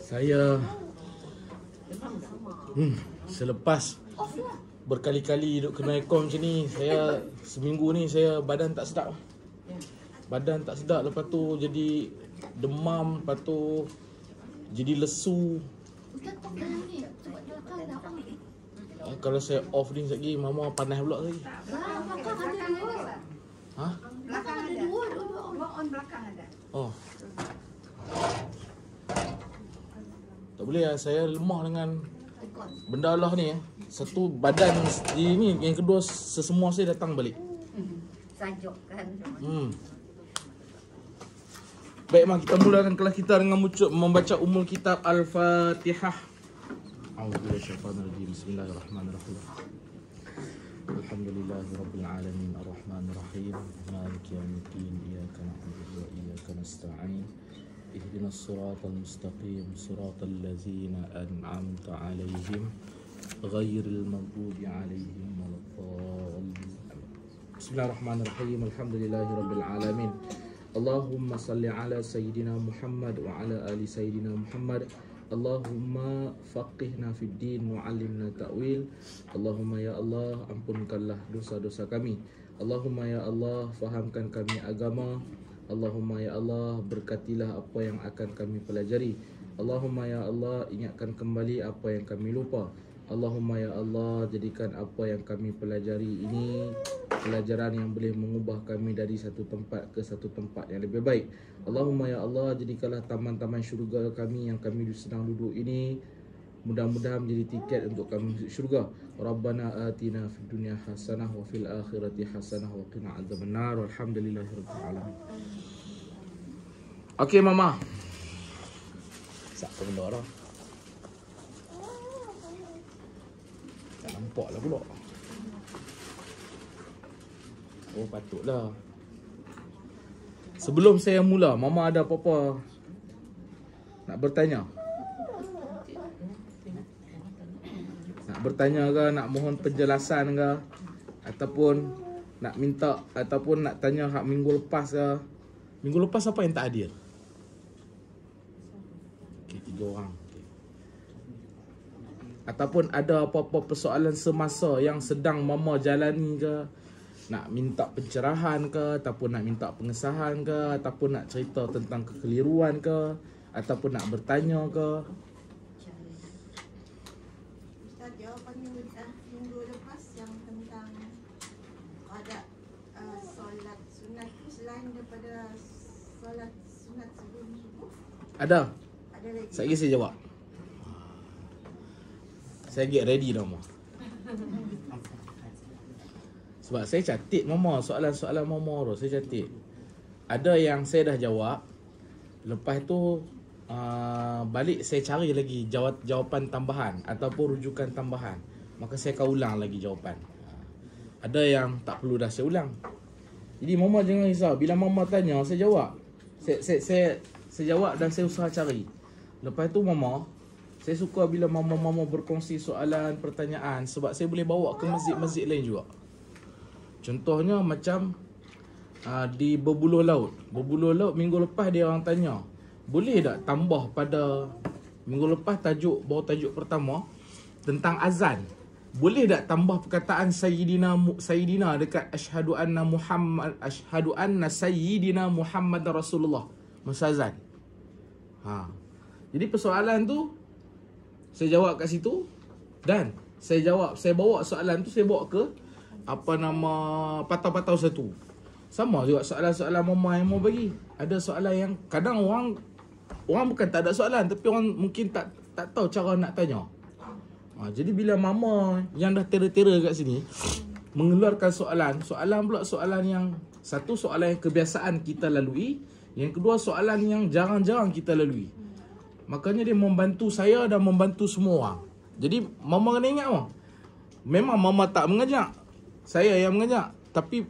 Saya selepas berkali-kali duduk kena aircon macam ni, saya seminggu ni saya badan tak sedap. Badan tak sedap, lepas tu jadi demam, lepas tu jadi lesu. Kalau saya off ni sekejap lagi, mama panas pula lagi. Ha? Belakang ada. Dua on belakang ada. Oh. Tak boleh lah, saya lemah dengan benda Allah ni. Satu badan ni, yang kedua sesemua saya datang balik. Sajuk kan. Baik, mak, kita mulakan kelas kita dengan membaca umul kitab Al-Fatihah. A'udzubillahi Bismillahirrahmanirrahim. Alhamdulillahirabbil alamin arrahmanir rahim maliki yaumiddin iyyaka na'budu wa iyyaka nasta'in ihdinas siratal mustaqim siratal ladzina an'amta 'alaihim ghairil maghdubi 'alaihim waladdallin. Bismillahirrahmanirrahim. Alhamdulillahirabbil alamin. Allahumma salli ala sayyidina Muhammad wa ala ali sayyidina Muhammad. Allahumma faqihna fid din wa 'allimna ta'wil. Allahumma ya Allah, ampunkanlah dosa-dosa kami. Allahumma ya Allah, fahamkan kami agama. Allahumma ya Allah, berkatilah apa yang akan kami pelajari. Allahumma ya Allah, ingatkan kembali apa yang kami lupa. Allahumma ya Allah, jadikan apa yang kami pelajari ini pelajaran yang boleh mengubah kami dari satu tempat ke satu tempat yang lebih baik. Allahumma ya Allah, jadikanlah taman-taman syurga kami yang kami sedang duduk ini mudah-mudahan menjadi tiket untuk kami masuk syurga. Rabbana atina fid dunya hasanah wa fil akhirati hasanah wa qina adzabannar. Walhamdulillahirabbil alamin. Okey mama. Siapa benda orang? Tak nampak lah pula. Oh, patutlah. Sebelum saya mula, mama ada apa-apa nak bertanya? Nak bertanya ke, nak mohon penjelasan ke, ataupun nak minta, ataupun nak tanya hak minggu lepas ke? Minggu lepas apa yang tak hadir? Okey, 3 orang. Okay. Ataupun ada apa-apa persoalan semasa yang sedang mama jalani ke? Nak minta pencerahan ke, ataupun nak minta pengesahan ke, ataupun nak cerita tentang kekeliruan ke, ataupun nak bertanya ke. Ustaz, jawapannya minggu lepas yang tentang ada solat sunat selain daripada solat sunat sebelum subuh. Ada? Ada lagi. Sekejap saya jawab. Saya get ready dah mama. Sebab saya catat mama, soalan-soalan mama tu saya catat. Ada yang saya dah jawab. Lepas tu balik saya cari lagi jawapan tambahan ataupun rujukan tambahan. Maka saya akan ulang lagi jawapan. Ada yang tak perlu dah saya ulang. Jadi mama jangan risau, bila mama tanya saya jawab. Saya jawab dan saya usaha cari. Lepas tu mama, saya suka bila mama berkongsi soalan, pertanyaan, sebab saya boleh bawa ke masjid-masjid lain juga. Contohnya macam di Berbuluh Laut. Berbuluh Laut minggu lepas dia orang tanya, boleh tak tambah pada minggu lepas baru tajuk pertama tentang azan. Boleh tak tambah perkataan Sayyidina dekat asyhadu anna Sayyidina Muhammad Rasulullah masa azan. Jadi persoalan tu saya jawab kat situ, dan saya bawa soalan tu saya bawa ke patau-patau satu. Sama juga soalan-soalan mama yang mau bagi. Ada soalan yang kadang orang bukan tak ada soalan, tapi orang mungkin tak tahu cara nak tanya. Jadi bila mama yang dah tera-tera kat sini, mengeluarkan soalan. Soalan pula soalan yang satu, soalan yang kebiasaan kita lalui. Yang kedua, soalan yang jarang-jarang kita lalui. Makanya dia membantu saya dan membantu semua orang. Jadi mama kena ingat apa? Memang mama tak mengajak, saya yang mengajak. Tapi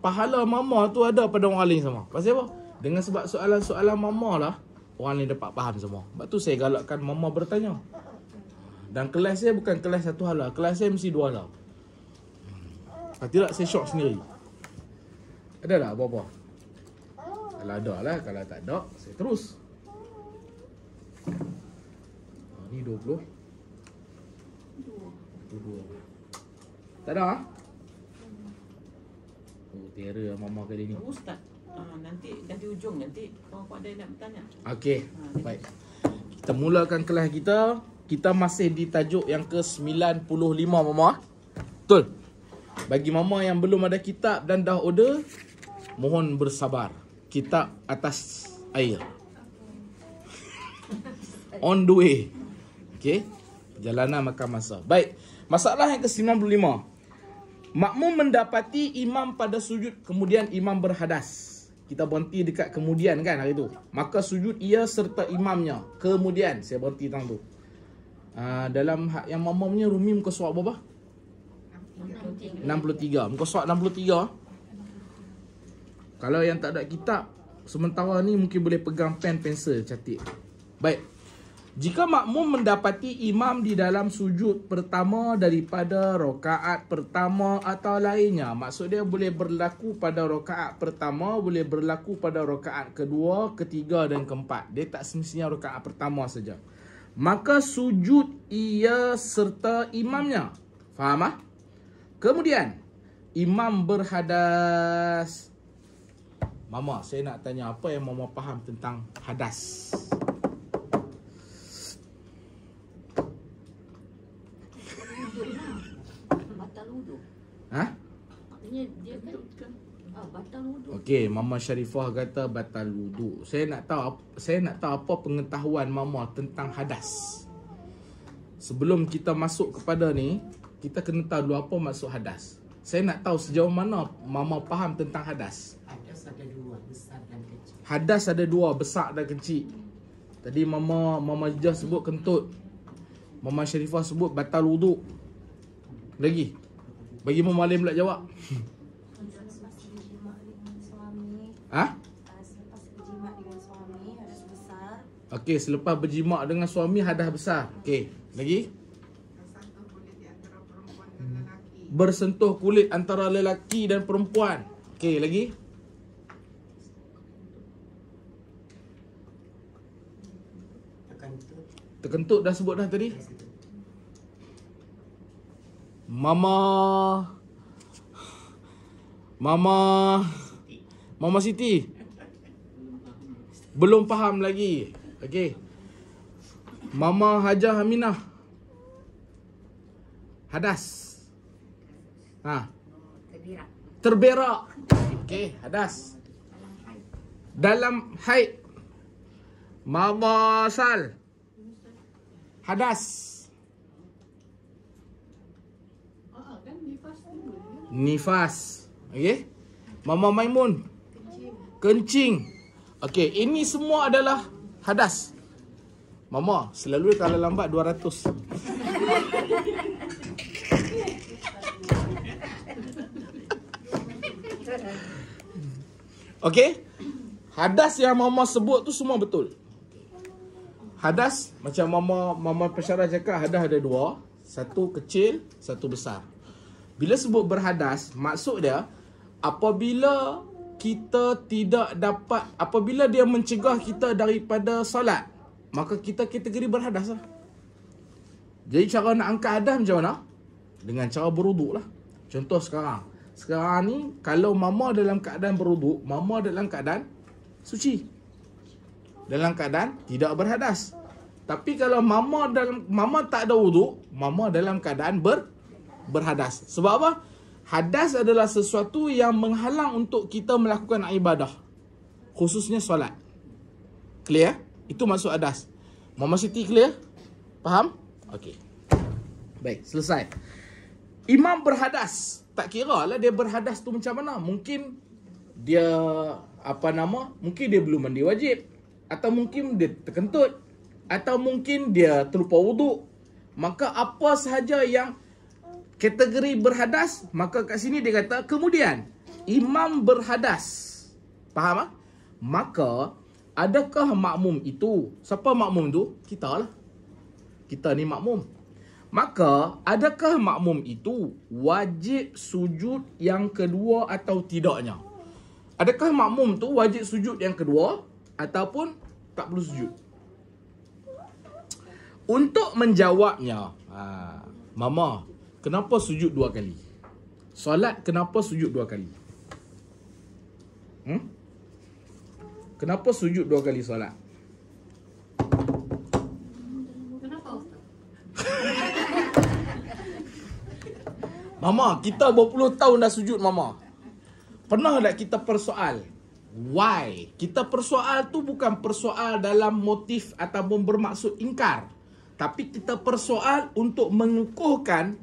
pahala mama tu ada pada orang lain sama. Pasal apa? Dengan sebab soalan-soalan mama lah, orang lain dapat faham semua. Sebab tu saya galakkan mama bertanya. Dan kelas saya bukan kelas satu hala, kelas saya mesti dua hala. Kalau tidak saya syok sendiri. Ada tak apa-apa? Kalau ada lah, kalau tak ada saya terus. Ni 20. 22. Tak ada ah? Oh, terror mama kali ni. Ustaz, nanti di ujung nanti kalau ada yang nak bertanya. Okey, baik. Kita mulakan kelas kita. Kita masih di tajuk yang ke-95 mama. Betul? Bagi mama yang belum ada kitab dan dah order, mohon bersabar. Kitab atas air. On the way. Okey. Perjalanan makan masa. Baik. Masalah yang ke-95. Makmum mendapati imam pada sujud, kemudian imam berhadas. Kita berhenti dekat kemudian kan hari tu. Maka sujud ia serta imamnya. Kemudian saya berhenti tang tu. Dalam yang mama punya Rumi muka surat berapa? 63. Muka surat 63. Kalau yang tak ada kitab, sementara ni mungkin boleh pegang pen, pensel, catik. Baik. Jika makmum mendapati imam di dalam sujud pertama daripada rakaat pertama atau lainnya, maksud dia boleh berlaku pada rakaat pertama, boleh berlaku pada rakaat kedua, ketiga dan keempat. Dia tak semestinya rakaat pertama saja. Maka sujud ia serta imamnya. Faham ah? Kemudian imam berhadas. Mama, saya nak tanya apa yang mama faham tentang hadas? Batal wudu. Ha? Maknanya dia kan batal wudu. Okey, Mama Syarifah kata batal wudu. Saya nak tahu apa pengetahuan mama tentang hadas. Sebelum kita masuk kepada ni, kita kena tahu dulu apa maksud hadas. Saya nak tahu sejauh mana mama faham tentang hadas. Hadas ada dua, besar dan kecil. Hadas ada dua, besar dan kecil. Tadi Mama Jah sebut kentut. Mama Syarifah sebut batal wudu. Lagi. Bagi Mama Alim pula jawab. Selepas berjima dengan suami, Ha? selepas berjima dengan suami, hadas besar. Okey, selepas berjima dengan suami hadas besar. Okey, lagi? Bersentuh kulit antara lelaki dan perempuan. Okey, lagi? Terkentut. Terkentut dah sebut dah tadi. Mama Siti belum faham lagi. Okey. Mama Hajah Aminah. Hadas. Terbirak. Terberak. Okey, hadas. Dalam haid. Mama Sal. Hadas. Nifas. Okey. Mama Maimun. Kencing. Okey, ini semua adalah hadas. Mama, selalu kalau lambat 200. Okey. Hadas yang mama sebut tu semua betul. Hadas macam mama pensyarah cakap, hadas ada dua, satu kecil, satu besar. Bila sebut berhadas, maksud dia apabila kita tidak dapat, apabila dia mencegah kita daripada solat, maka kita kategori berhadas lah. Jadi cara nak angkat hadas macam mana? Dengan cara berwuduk lah. Contoh sekarang. Sekarang ni kalau mama dalam keadaan berwuduk, mama dalam keadaan suci, dalam keadaan tidak berhadas. Tapi kalau mama tak ada wuduk, mama dalam keadaan berhadas. Sebab apa? Hadas adalah sesuatu yang menghalang untuk kita melakukan ibadah, khususnya solat. Clear? Itu maksud hadas. Mama Siti clear? Faham? Okey. Baik, selesai. Imam berhadas. tak kira lah dia berhadas tu macam mana. Mungkin dia mungkin dia belum mandi wajib, atau mungkin dia terkentut, atau mungkin dia terlupa wuduk. Maka apa sahaja yang kategori berhadas, maka kat sini dia kata kemudian imam berhadas. Faham tak? Maka adakah makmum itu, siapa makmum tu? Kita lah. Kita ni makmum. Maka adakah makmum itu wajib sujud yang kedua atau tidaknya? Adakah makmum tu wajib sujud yang kedua ataupun tak perlu sujud? Untuk menjawabnya, Mama, kenapa sujud 2 kali? Solat kenapa sujud 2 kali? Kenapa sujud 2 kali solat? Kenapa Ustaz? Mama, kita berpuluh tahun dah sujud, Mama. Pernah tak kita persoal? Why? Kita persoal tu bukan persoal dalam motif ataupun bermaksud ingkar. Tapi kita persoal untuk mengukuhkan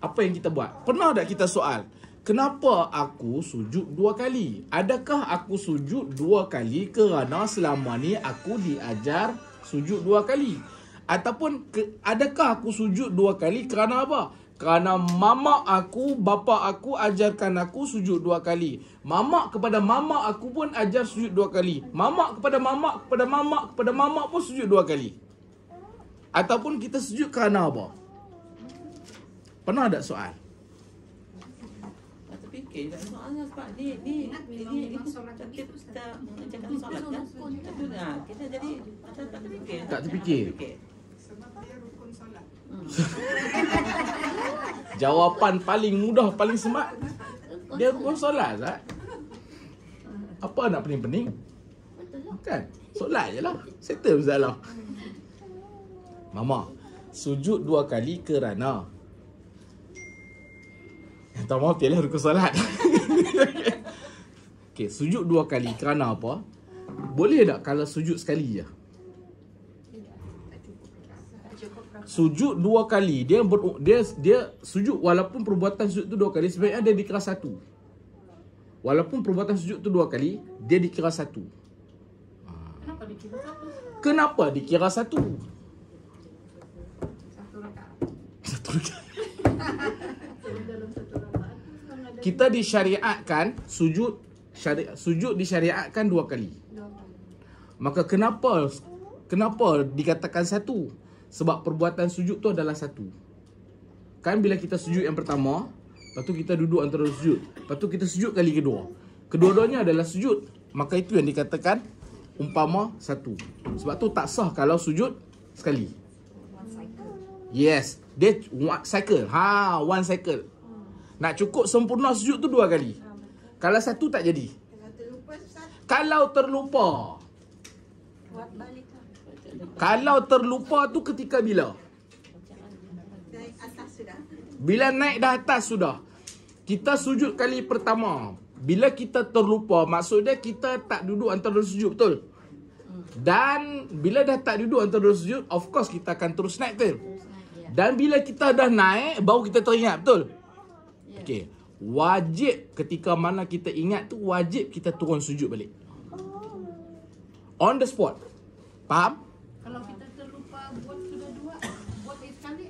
apa yang kita buat. Pernah tak kita soal? Kenapa aku sujud 2 kali? Adakah aku sujud 2 kali kerana selama ni aku diajar sujud 2 kali? Ataupun adakah aku sujud 2 kali kerana apa? Kerana mama aku, bapa aku ajarkan aku sujud 2 kali. Mama kepada mama aku pun ajar sujud 2 kali. Mama kepada mama, kepada mama, kepada mama pun sujud 2 kali. Ataupun kita sujud kerana apa? Pernah tak soal? Terfikir tak soalnya sebab ni tertib kita cakap solat kan. Kita jadi macam tak terfikir. Tak terfikir. Sebab dia rukun solat. Jawapan paling mudah, paling smart. Dia rukun solat, Zat. Apa nak pening-pening? Kan? Solat je lah. Settle masalah. Mama, sujud 2 kali kerana. Tak maaf, lah rukun solat. Okay, sujud 2 kali kerana apa? Boleh tak kalau sujud sekali je? Sujud 2 kali, dia sujud walaupun perbuatan sujud tu 2 kali, sebenarnya dia dikira 1. Walaupun perbuatan sujud tu 2 kali, dia dikira 1. Kenapa dikira 1? Kenapa dikira 1? 1 rakaat. 1 rakaat. Dalam 1 rakaat Kita disyariatkan sujud disyariatkan 2 kali. Maka kenapa dikatakan 1? Sebab perbuatan sujud tu adalah 1. Kan bila kita sujud yang pertama, lepas tu kita duduk antara sujud, lepas tu kita sujud kali kedua. Kedua-duanya adalah sujud. Maka itu yang dikatakan umpama 1. Sebab tu tak sah kalau sujud sekali. Yes, dia one cycle. One cycle. Nak cukup sempurna sujud tu 2 kali. Kalau 1 tak jadi. Kalau terlupa. Buat balik lah. Kalau terlupa tu ketika bila? Naik atas sudah. Bila naik dah atas sudah. Kita sujud kali pertama. Bila kita terlupa, maksudnya kita tak duduk antara sujud, betul? Dan bila dah tak duduk antara sujud, of course kita akan terus naik, betul? Dan bila kita dah naik, baru kita teringat, betul? Okey. Wajib ketika mana kita ingat tu, wajib kita turun sujud balik. On the spot. Faham? Kalau kita terlupa buat sudah 2, buat sekali.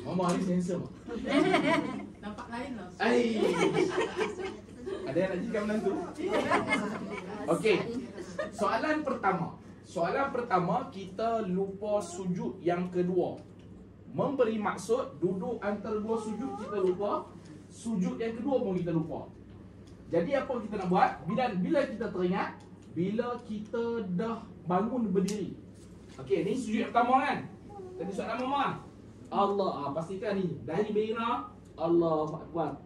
Mama ni handsome. Nampak lain lah. Ada yang nak jadikan menantu? Okey. Soalan pertama, kita lupa sujud yang kedua. Memberi maksud, duduk antara 2 sujud kita lupa. Sujud yang kedua pun kita lupa. Jadi apa kita nak buat? Bila kita teringat, bila kita dah bangun berdiri. Okey, ni sujud yang pertama kan? Tadi soalan Mama. Allah, pastikan ni. Dari Beira, Allahu Akbar.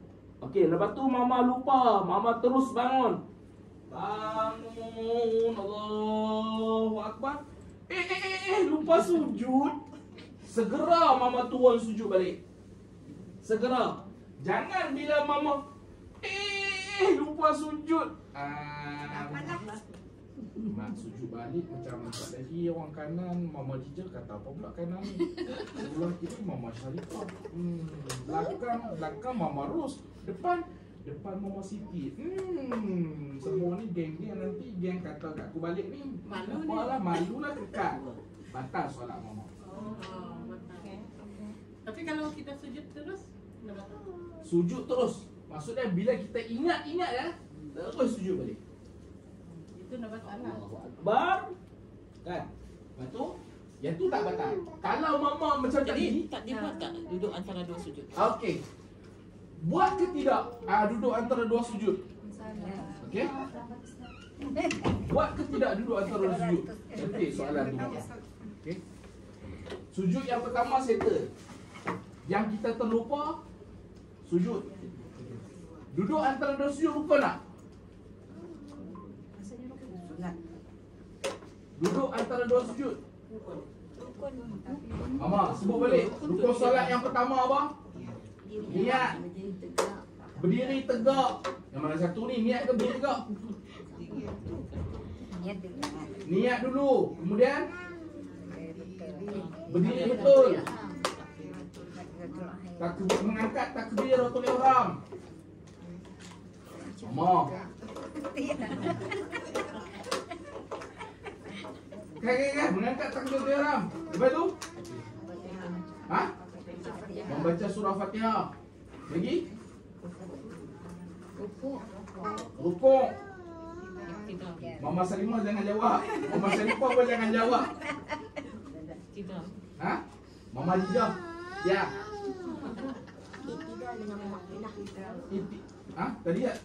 Okey, lepas tu Mama lupa. Mama terus bangun. Bangun, Allahu Akbar. Lupa sujud. Segera Mama turun sujud balik. Segera. Jangan bila Mama lupa sujud. Mak sujud balik macam tadi orang kanan Mama Jija kata apa pula kanan ni. Sebelah kiri Mama Syarifah. Belakang Mama Ros. Depan Mama Siti. Semua ni geng-geng nanti geng kata kat aku balik ni. Malulah kekal. Batal solat Mama. Tapi kalau kita sujud terus, kenapa? Sujud terus. Maksudnya bila kita ingat ya, terus sujud balik. Itu nak batal lah. Allahu Akbar. Kan? Lepas tu, yang tu tak batal. Kalau Mama macam Jadi tadi, tak dia buat tak duduk antara dua sujud? okey. Buat ke tidak duduk antara dua sujud? Okey? Buat ke tidak duduk antara dua sujud? Okey, soalan tu. Okey. Sujud yang pertama settle. Yang kita terlupa sujud. Duduk antara dua sujud rukun tak? Duduk antara dua sujud. Mama, sebut balik. Rukun solat yang pertama apa? Niat. Berdiri tegak. Yang mana satu ni? Niat ke berdiri tegak? Niat dulu. Kemudian berdiri betul. Mengangkat takbiratul ihram. Mama. Kan, mengangkat takbiratul ihram. Lepas tu? Membaca surah Fatihah. Lagi? Rukuk. Mama Salimah jangan jawab. Mama Salimah pun jangan jawab. Tidak. Mama Jijah. Ya. Tadi tak?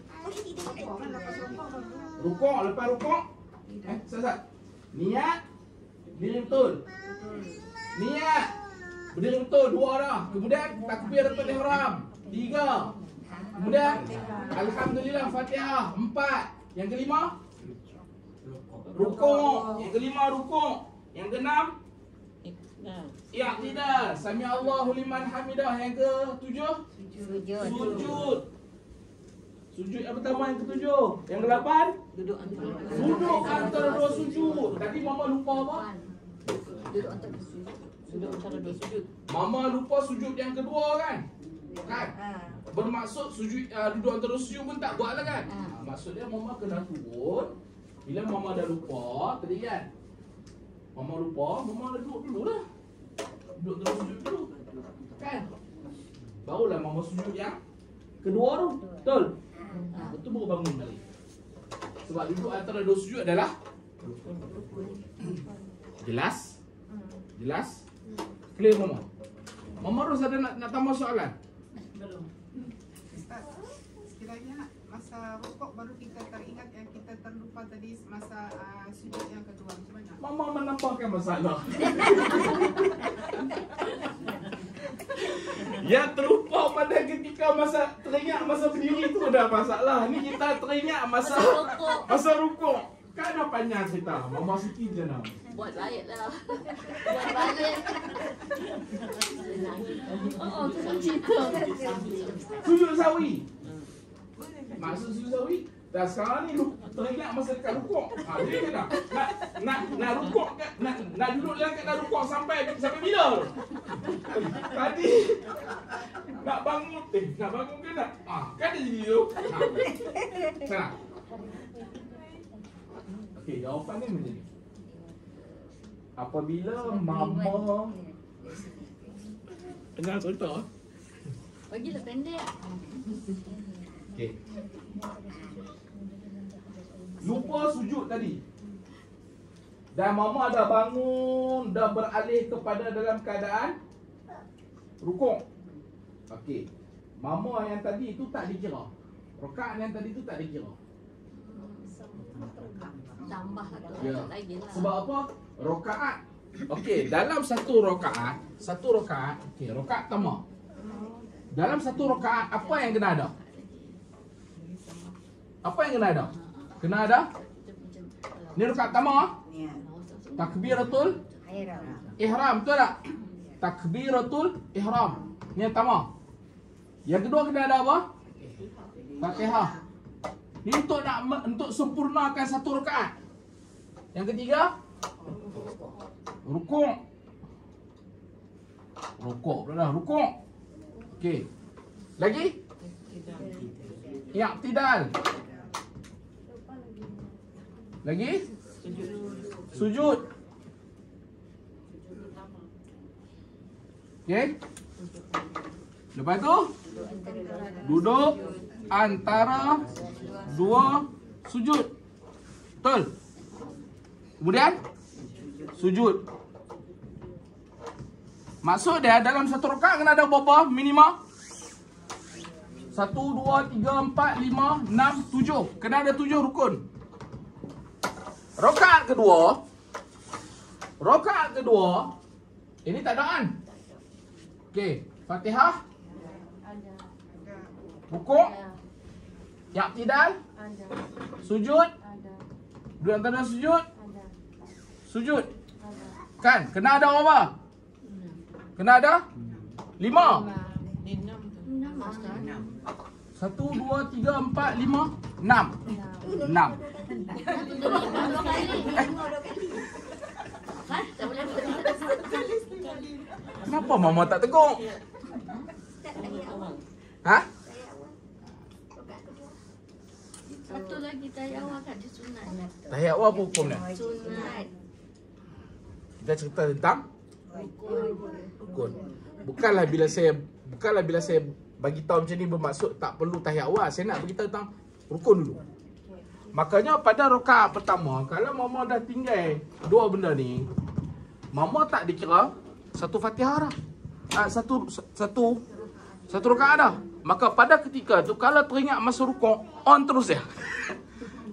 Rukuk, lepas rukuk. Sat. Niat. Berdiri betul. Niat. Berdiri betul, 2 dah. Kemudian takbiratul ihram, 3. Kemudian alhamdulillah Fatihah, 4. Yang kelima rukuk. Yang kelima rukuk. Yang keenam i'tidal. Sami Allahu liman hamidah. Yang ketujuh sujud. Sujud yang pertama, yang ketujuh. Yang ke-8 Duduk antara duduk antara dua sujud. Tadi Mama lupa apa? Duduk antara dua sujud. Mama lupa sujud yang kedua kan? Kan? Bermaksud sujud duduk antara sujud pun tak buat lah kan? Maksudnya Mama kena turun. Bila Mama dah lupa tadi kan? Mama lupa, Mama dah duduk dulu lah. Duduk terus sujud dulu. Kan? Barulah Mama sujud yang kedua tu. Betul? Betul baru bangun balik. Sebab duduk antara dua sujud adalah jelas? Jelas? Clear Mama? Mama Ros ada nak tambah soalan? Belum. Ustaz, sekiranya masa rukuk baru kita teringat yang kita terlupa tadi masa sujud yang kedua. Macam mana? Mama menambahkan masalah. Yang terlupa pada ketika teringat masa berdiri itu dah masalah. Ni kita teringat masa rukuk. Kan dah panjang cerita. Mama Siti je nak. Buat balik lah. Buat balik. Itu cerita. Sujud sawi. Maksud sujud sawi. Dah sekarang ni teringat masa dekat rukuk. Dia kena nak rukuk kan? Nak duduk langkat nak rukuk sampai bila tu? Tadi nak bangun ke nak? Kan dia jadi tu. Sana. Okey, jawapan ni macam ni. Apabila Mama tengah cerita. Bagilah pendek. Okey. Lupa sujud tadi. Dan Mama dah bangun, dah beralih kepada dalam keadaan rukuk. Okey. Mama yang tadi itu tak dikira. Rakaat yang tadi itu tak dikira. Tambah satu Ya. lagi lah. Sebab apa? Rakaat. Okey, dalam satu rakaat, okey, rakaat pertama. Dalam satu rakaat apa yang kena ada? Apa yang kena ada? Kena ada? Ni rakaat pertama. Takbiratul ihram, betul tak? Takbiratul ihram. Ni yang pertama. Yang kedua kena ada apa? Fatihah. Ni untuk sempurnakan satu rakaat. Yang ketiga, rukuk. Rukuk pula dah, rukuk. Okey. Lagi? I'tidal. Lagi? Sujud. Okey. Lepas tu duduk antara dua sujud. Betul? Kemudian sujud. Maksud dia dalam satu rakaat kena ada berapa minima? 1, 2, 3, 4, 5, 6, 7. Kena ada 7 rukun. Rakaat kedua ini tak adaan. Okey, Fatihah, Ada. rukuk, i'tidal, Ada. sujud, Ada. duduk antara sujud, Ada. sujud. Ada. Kan? Kena ada berapa? Kena ada 5. Ni 6 tu. 6 Ustaz. 1, 2, 3, 4, 5, 6. 6. Kan? Tak boleh berhenti. Kenapa mama tak tegur? Ha? Satu lagi tahiyat awal kan dia sunat. Tahiyat awal apa hukum dia? Sunat. Kita cerita tentang rukun. Bukanlah bila saya bagi tahu macam ni bermaksud tak perlu tahiyat awal. Saya nak beritahu tentang rukun dulu. Makanya pada rakaat pertama, kalau mama dah tinggal dua benda ni, mama tak dikira satu Fatihah dah. Satu rakaat dah. Maka pada ketika tu kalau teringat masa rukuk, on terus dia.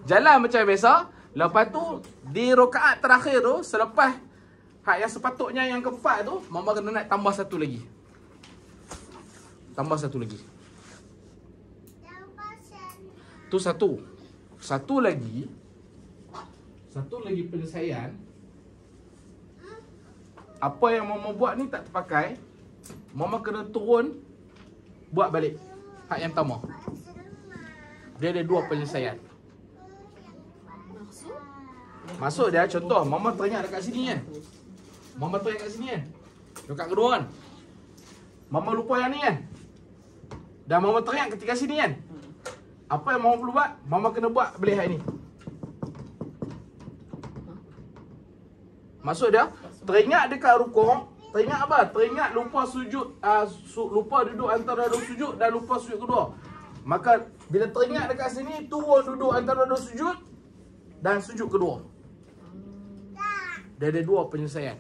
Jalan macam biasa. Lepas tu di rakaat terakhir tu, selepas hak yang sepatutnya yang keempat tu, mama kena nak tambah satu lagi. Tambah satu lagi. Tu satu. Satu lagi penyelesaian. Apa yang mama buat ni tak terpakai, mama kena turun buat balik hak yang pertama. Dia ada dua penyelesaian. Maksud dia, contoh mama teringat dekat sini kan. Mama teringat kat sini kan. Dekat kedua kan. Mama lupa yang ni kan. Dan mama teringat ketika sini kan. Apa yang mama perlu buat? Mama kena buat balik hak ni. Maksud dia, teringat dekat rukuk, teringat apa? Teringat lupa sujud, lupa duduk antara dua sujud dan lupa sujud kedua. Maka bila teringat dekat sini, turun duduk antara dua sujud dan sujud kedua. Dia ada dua penyelesaian.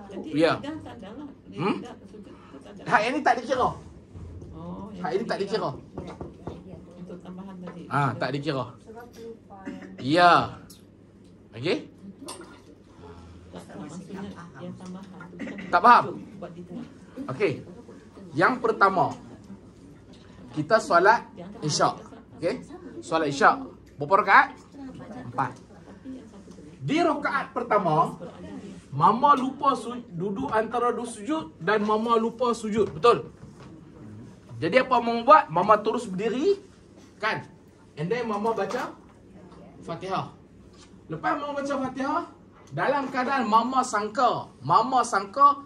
Jadi Ya. dah tak ada lah. Dia Hmm? tak sujud tu tak ada. Hak ini tak dikira. Oh, yang Hak ini tak dikira. untuk tambahan tadi. Tak dikira. Sebab terlupa yang Ya. Okey? Tak maksudnya yang tambahan tu kan Tak faham? buat di tengah. Okey. Yang pertama, kita solat Isyak. Okey? Solat Isyak. Berapa rakaat? 4. Di rakaat pertama, mama lupa duduk antara dua sujud dan mama lupa sujud. Betul? Jadi apa mama buat? Mama terus berdiri, kan? And then mama baca Fatihah. Lepas mama baca Fatihah, dalam keadaan mama sangka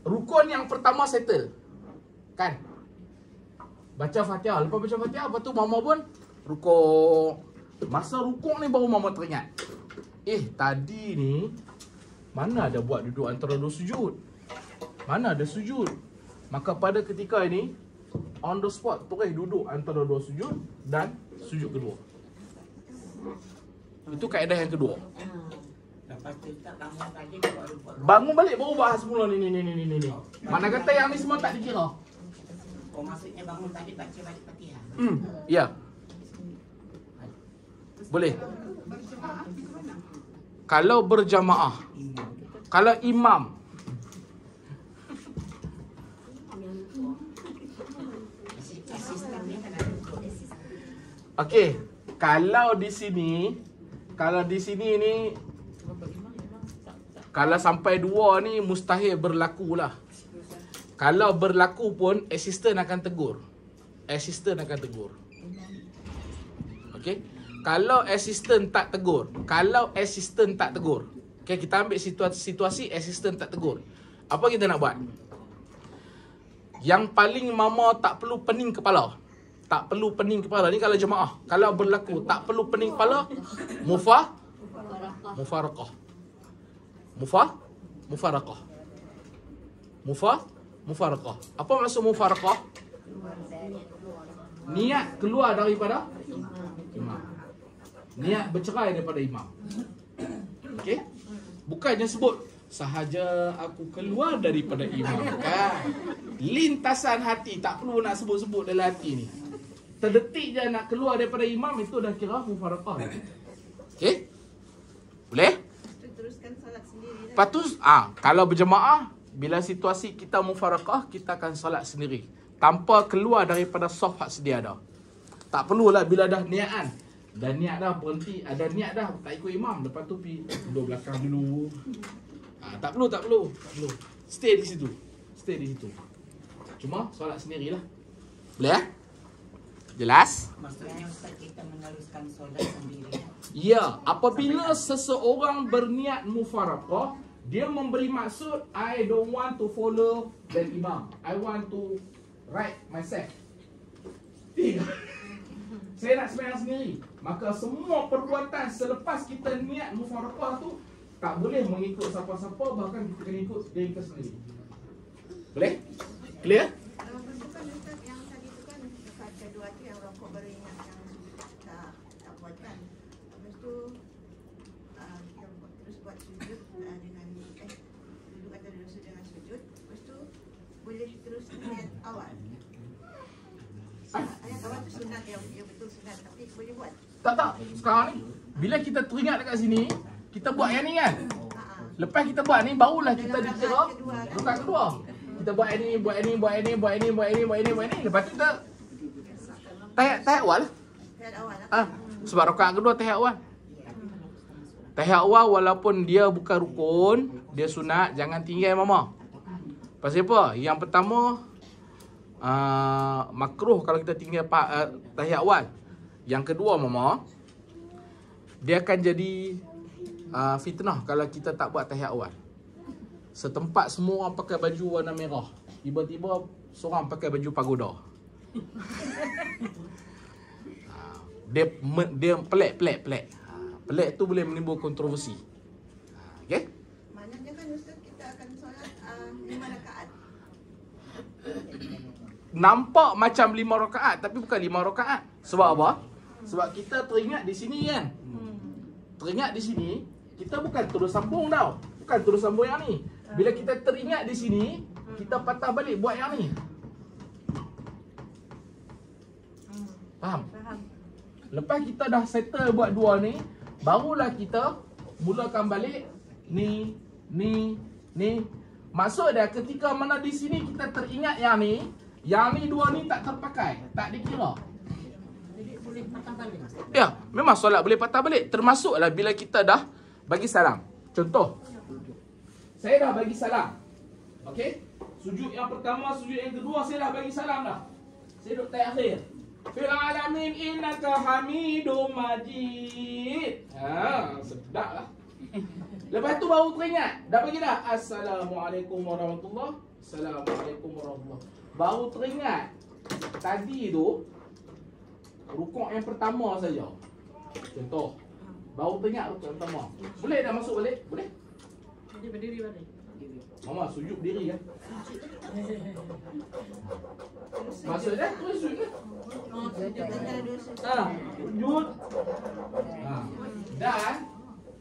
rukun yang pertama settle. Kan? Baca Fatihah. Lepas baca Fatihah, lepas tu mama pun rukuk. Masa rukuk ni baru mama teringat. Tadi ni mana ada buat duduk antara dua sujud? Mana ada sujud? Maka pada ketika ini, on the spot, terus duduk antara dua sujud dan sujud kedua. Itu kaedah yang kedua. Lepas tu tak bangun tadi dia baru buat. Bangun balik baru bahas semula ni. Mana kata yang ni semua tak dikira? Oh maksudnya bangun tadi baca balik Fatihah. Ya. Boleh. Berjemaah itu mana? Kalau berjamaah. Kalau imam. Asisten ni kan ada. Okey. Kalau di sini ni, kalau sampai dua ni mustahil berlaku lah. Kalau berlaku pun asisten akan tegur. Okey. Kalau assistant tak tegur. Kalau assistant tak tegur. Okay, kita ambil situasi assistant tak tegur. Apa kita nak buat? Yang paling mama tak perlu pening kepala. Tak perlu pening kepala. Ni kalau jemaah. Kalau berlaku tak perlu pening kepala, mufaraqah. Mufaraqah. Apa maksud mufaraqah? Niat keluar daripada imam. Niat bercerai daripada imam. Okey? Bukannya sebut sahaja aku keluar daripada imam kan. Lintasan hati, tak perlu nak sebut-sebut dalam hati ni. Terdetik je nak keluar daripada imam, itu dah kira mufaraqah. Okey? Boleh? Teruskan solat sendiri. Lepas tu, kalau berjemaah, bila situasi kita mufaraqah, kita akan solat sendiri. Tanpa keluar daripada saf hak sedia dah. Tak perlulah bila dah niatan. Dah niat dah berhenti, ada niat dah tak ikut imam, lepas tu pergi duduk belakang dulu. Tak perlu. Stay di situ. Cuma solat sendirilah. Boleh? Jelas? Maksudnya Ustaz, kita meneruskan solat sendiri. Ya, apabila seseorang berniat mufaraqah, dia memberi maksud, I don't want to follow the imam. I want to write myself. Saya nak sembahyang sendiri. Maka semua perbuatan selepas kita niat mufaraqah tu tak boleh mengikut siapa-siapa, bahkan kita kena ikut diri kita sendiri. Boleh? Clear? Kalau bentukan Ustaz yang tadi tu kan dekat kedua tu yang rokok baru ingat yang tak buat kan. Lepas tu kita terus buat sujud dengan duduk atau duduk dengan sujud. Lepas tu boleh terus niat awal. Ayat awal tu sunat, ya betul sunat, tapi boleh buat. Tak. Sekarang ni, bila kita teringat dekat sini, kita buat yang ni kan? Lepas kita buat ni, barulah kita dikira rakaat kedua. Kita buat ini. Lepas tu kita tahiyat awal. Tahiyat awal lah. Sebab rakaat kedua tahiyat awal. Tahiyat awal walaupun dia bukan rukun, dia sunat, jangan tinggal mama. Pasal apa? Yang pertama, makruh kalau kita tinggal tahiyat awal. Yang kedua mama, dia akan jadi fitnah kalau kita tak buat tahiyat awal. Setempat semua orang pakai baju warna merah, tiba-tiba seorang pakai baju pagoda. Dia pelik. Pelik tu boleh menimbulkan kontroversi. Okey? Maknanya kan Ustaz, kita akan solat 5 rakaat. Nampak macam 5 rakaat tapi bukan 5 rakaat. Sebab apa? Sebab kita teringat di sini kan. Teringat di sini, kita bukan terus sambung tau. Bukan terus sambung yang ni. Bila kita teringat di sini, kita patah balik buat yang ni. Faham? Lepas kita dah settle buat dua ni, barulah kita mulakan balik ni. Maksud dia ketika mana di sini kita teringat yang ni dua ni tak terpakai, tak dikira. Jadi boleh patah balik. Ya, memang solat boleh patah balik. Termasuklah bila kita dah bagi salam. Contoh, saya dah bagi salam. Okey? Sujud yang pertama, sujud yang kedua, saya dah bagi salam dah. Saya duduk tahiyat akhir. Fil alamin innaka hamidum majid. Sedap lah. Lepas tu baru teringat. Dah bagi dah. Assalamualaikum warahmatullahi. Assalamualaikum warahmatullahi. Baru teringat. Tadi tu rukuk yang pertama saja. Contoh. Baru teringat rukuk yang pertama. Boleh dah masuk balik? Boleh? Jadi berdiri balik. Mama sujud berdiri kan? Maksudnya terus sujud. Sujud. Dan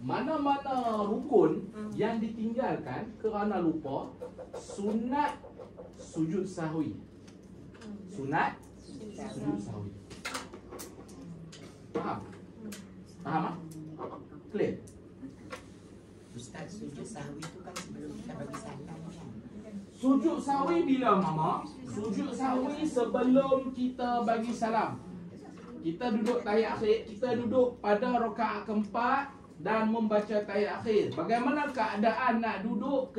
mana-mana rukun yang ditinggalkan kerana lupa, sunat sujud sahwi. Sunat sujud sahwi. Faham? Faham tak? Clear? Ustaz, sujud sahwi itu kan sebelum kita bagi salam kan? Sujud sahwi bila mama? Sujud sahwi sebelum kita bagi salam. Kita duduk tahiyat akhir, kita duduk pada rakaat keempat dan membaca tahiyat akhir. Bagaimana keadaan nak duduk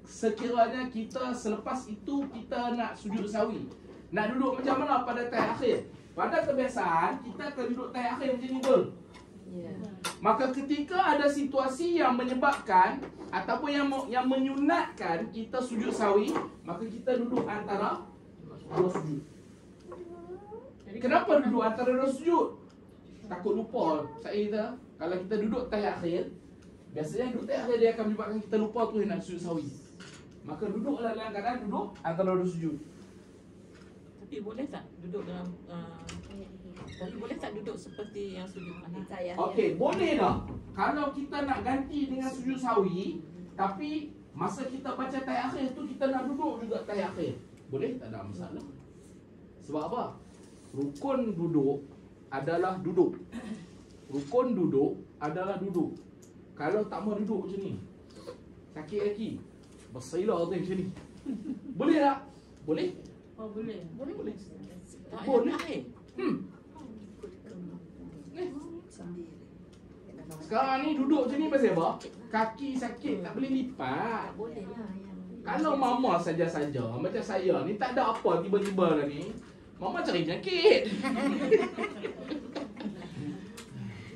sekiranya kita selepas itu kita nak sujud sahwi? Nak duduk macam mana pada tahiyat akhir? Pada kebiasaan kita akan duduk tahiyat akhir macam ni betul. Ya. Maka ketika ada situasi yang menyebabkan ataupun yang menyunatkan kita sujud sahwi, maka kita duduk antara dua sujud. Kenapa duduk antara dua sujud? Takut lupa. Saya kalau kita duduk tahiyat akhir, biasanya duduk tahiyat akhir dia akan menyebabkan kita lupa tu nak sujud sahwi. Maka duduklah dalam keadaan duduk antara dua sujud. Tapi boleh tak duduk dalam tapi boleh tak duduk seperti yang sujud anak? Okey, boleh dah. Kalau kita nak ganti dengan sujud sahwi, tapi masa kita baca tahiyat akhir tu kita nak duduk juga tahiyat akhir. Boleh, tak ada masalah. Sebab apa? Rukun duduk adalah duduk. Rukun duduk adalah duduk. Kalau tak mau duduk macam ni, sakit kaki, bersilah tu macam ni. Boleh tak? Boleh? Oh boleh. Boleh. Tak Boleh. akhir. Sekarang ni duduk macam ni pasal apa? Kaki sakit tak boleh lipat. Boleh lah yang Kalau mama saja-saja macam saya ni tak ada apa tiba-tiba dah ni, mama cari penyakit.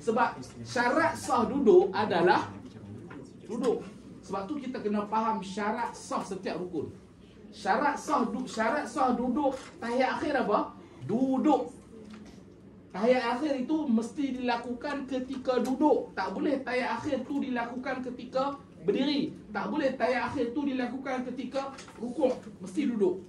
Sebab syarat sah duduk adalah duduk. Sebab tu kita kena faham syarat sah setiap rukun. Syarat sah duduk tahiyat akhir apa? Duduk. Tahiyat akhir itu mesti dilakukan ketika duduk. Tak boleh tahiyat akhir tu dilakukan ketika berdiri. Tak boleh tahiyat akhir tu dilakukan ketika rukuk. Mesti duduk.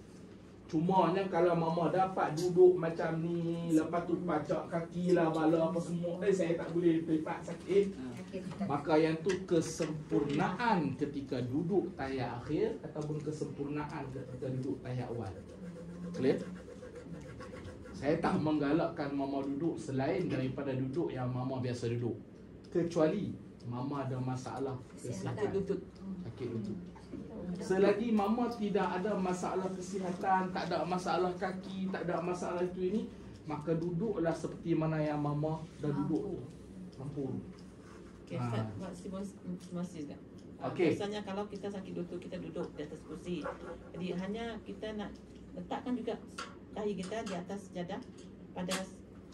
Cumanya kalau mama dapat duduk macam ni, lepas tu pacak kaki lah, bala apa semua, saya tak boleh lipat sakit. Maka yang tu kesempurnaan ketika duduk tahiyat akhir ataupun kesempurnaan ketika duduk tahiyat awal. Clear? Saya tak menggalakkan mama duduk selain daripada duduk yang mama biasa duduk. Kecuali mama ada masalah kesihatan. Sakit lutut. Selagi mama tidak ada masalah kesihatan, tak ada masalah kaki, tak ada masalah itu ini, maka duduklah seperti mana yang mama dah duduk tu. Mampu. Okey, Ustaz, masih tak? Okey. Biasanya kalau kita sakit lutut, kita duduk di atas kursi. Jadi hanya kita nak letakkan juga dahi kita di atas sejadah pada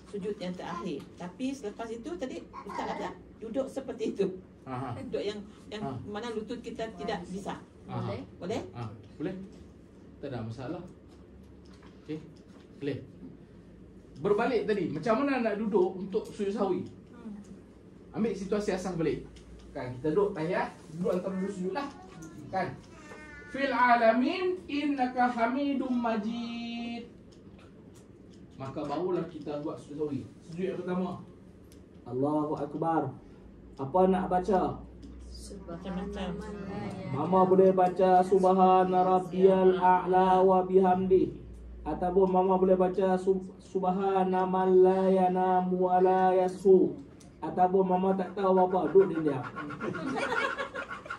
sujud yang terakhir. Tapi selepas itu tadi Ustaz ada duduk seperti itu. Duduk yang mana lutut kita tidak bisa. boleh. Boleh? Boleh. Tak ada masalah. Okey. Boleh. Berbalik tadi, macam mana nak duduk untuk sujud sahwi? Ambil situasi asas balik. Kan kita duduk tahiyat, duduk antara dua sujud lah. Kan? Fil alamin innaka hamidum majid. Maka barulah kita buat sujud sahwi. Sujud yang pertama, Allahu Akbar. Apa nak baca? Macam-macam. Mama boleh baca Subhana Rabbiyal A'la wa bihamdi. Ataupun mama boleh baca Subhana man la yanamu wa la yashu. Ataupun mama tak tahu apa, duduk dia.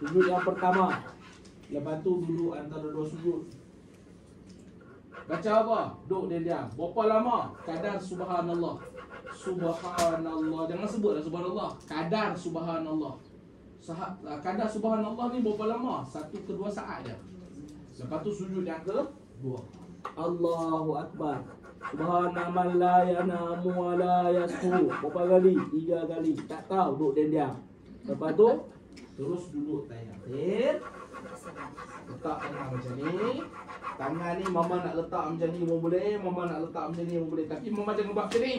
Sujud yang pertama. Lepas tu duduk antara dua sujud. Baca apa? Duduk dia. Berapa lama? Kadar subhanallah. Subhanallah. Jangan sebutlah subhanallah. Kadar subhanallah. Kadar subhanallah ni berapa lama? 1 ke 2 saat je. Lepas tu sujud yang kedua. Allahu Akbar. Subhana man la yanamu wa la yashu. Berapa kali? 3 kali. Tak tahu, duduk dia. Lepas tu terus duduk tahiyat akhir. Letak tangan macam ni. Tangan ni mama nak letak macam ni pun boleh, mama nak letak macam ni pun boleh. Tapi mama jangan buat macam ni.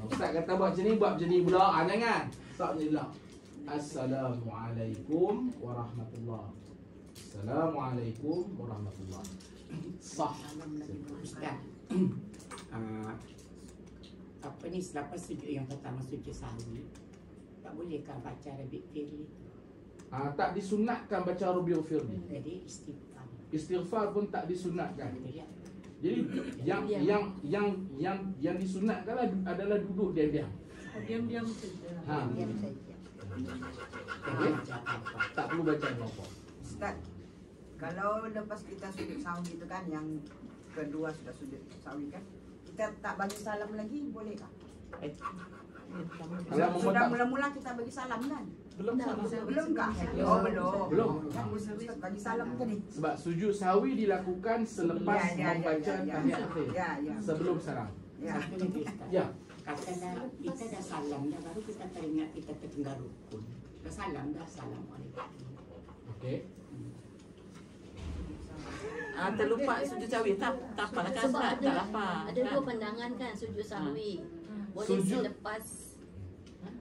Ustaz kata buat macam ni, buat macam ni pula. Jangan. Letak macam ni lah. Assalamualaikum warahmatullahi. Assalamualaikum warahmatullahi. Sah. Ustaz, apa ni selepas sujud yang pertama, sujud sahwi, tak bolehkah baca Rabiul Firli? Tak disunatkan baca Rabiul Firli. Jadi istighfar. Istighfar pun tak disunatkan. Jadi yang disunatkan adalah duduk diam-diam. Diam-diam saja. Diam saja. Okey? Tak perlu baca apa-apa. Ustaz, kalau lepas kita sujud sahwi itu kan, yang kedua sudah sujud sahwi kan, kita tak bagi salam lagi, boleh tak? Kalau Sudah mula-mula kita bagi salam kan? belum salah. Belum kah? Oh belum. Belum. Kan Ustaz bagi salam tadi. Sebab sujud sahwi dilakukan selepas membaca tahiyat akhir. Ya. Sebelum salam. Ya. Satu lagi Ustaz. Ya. Kata dah, kita dah salam dah, baru kita teringat kita tertinggal rukun. Dah salam dah, assalamualaikum. Okey. Terlupa sujud sahwi tak apa kan Sebab Ustaz, tak apa. ada dua pandangan kan sujud sahwi. Boleh Sujud- selepas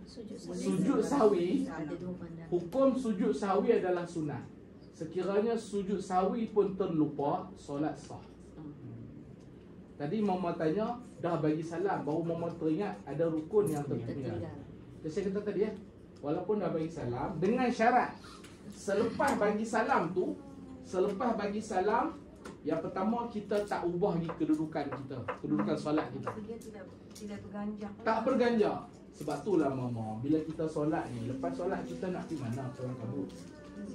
sujud sahwi. Sujud sahwi, Ada dua pandangan. hukum sujud sahwi adalah sunat. Sekiranya sujud sahwi pun terlupa, solat sah. Tadi Mama tanya, dah bagi salam, baru Mama teringat ada rukun yang tertinggal. Tertinggal. Jadi saya kata tadi walaupun dah bagi salam, dengan syarat selepas bagi salam tu, selepas bagi salam, yang pertama kita tak ubah lagi kedudukan kita, kedudukan solat kita. Dia tidak berganjak. Tak berganjak. Sebab itulah Mama, bila kita solat ni, lepas solat kita nak pergi mana pulang kabut.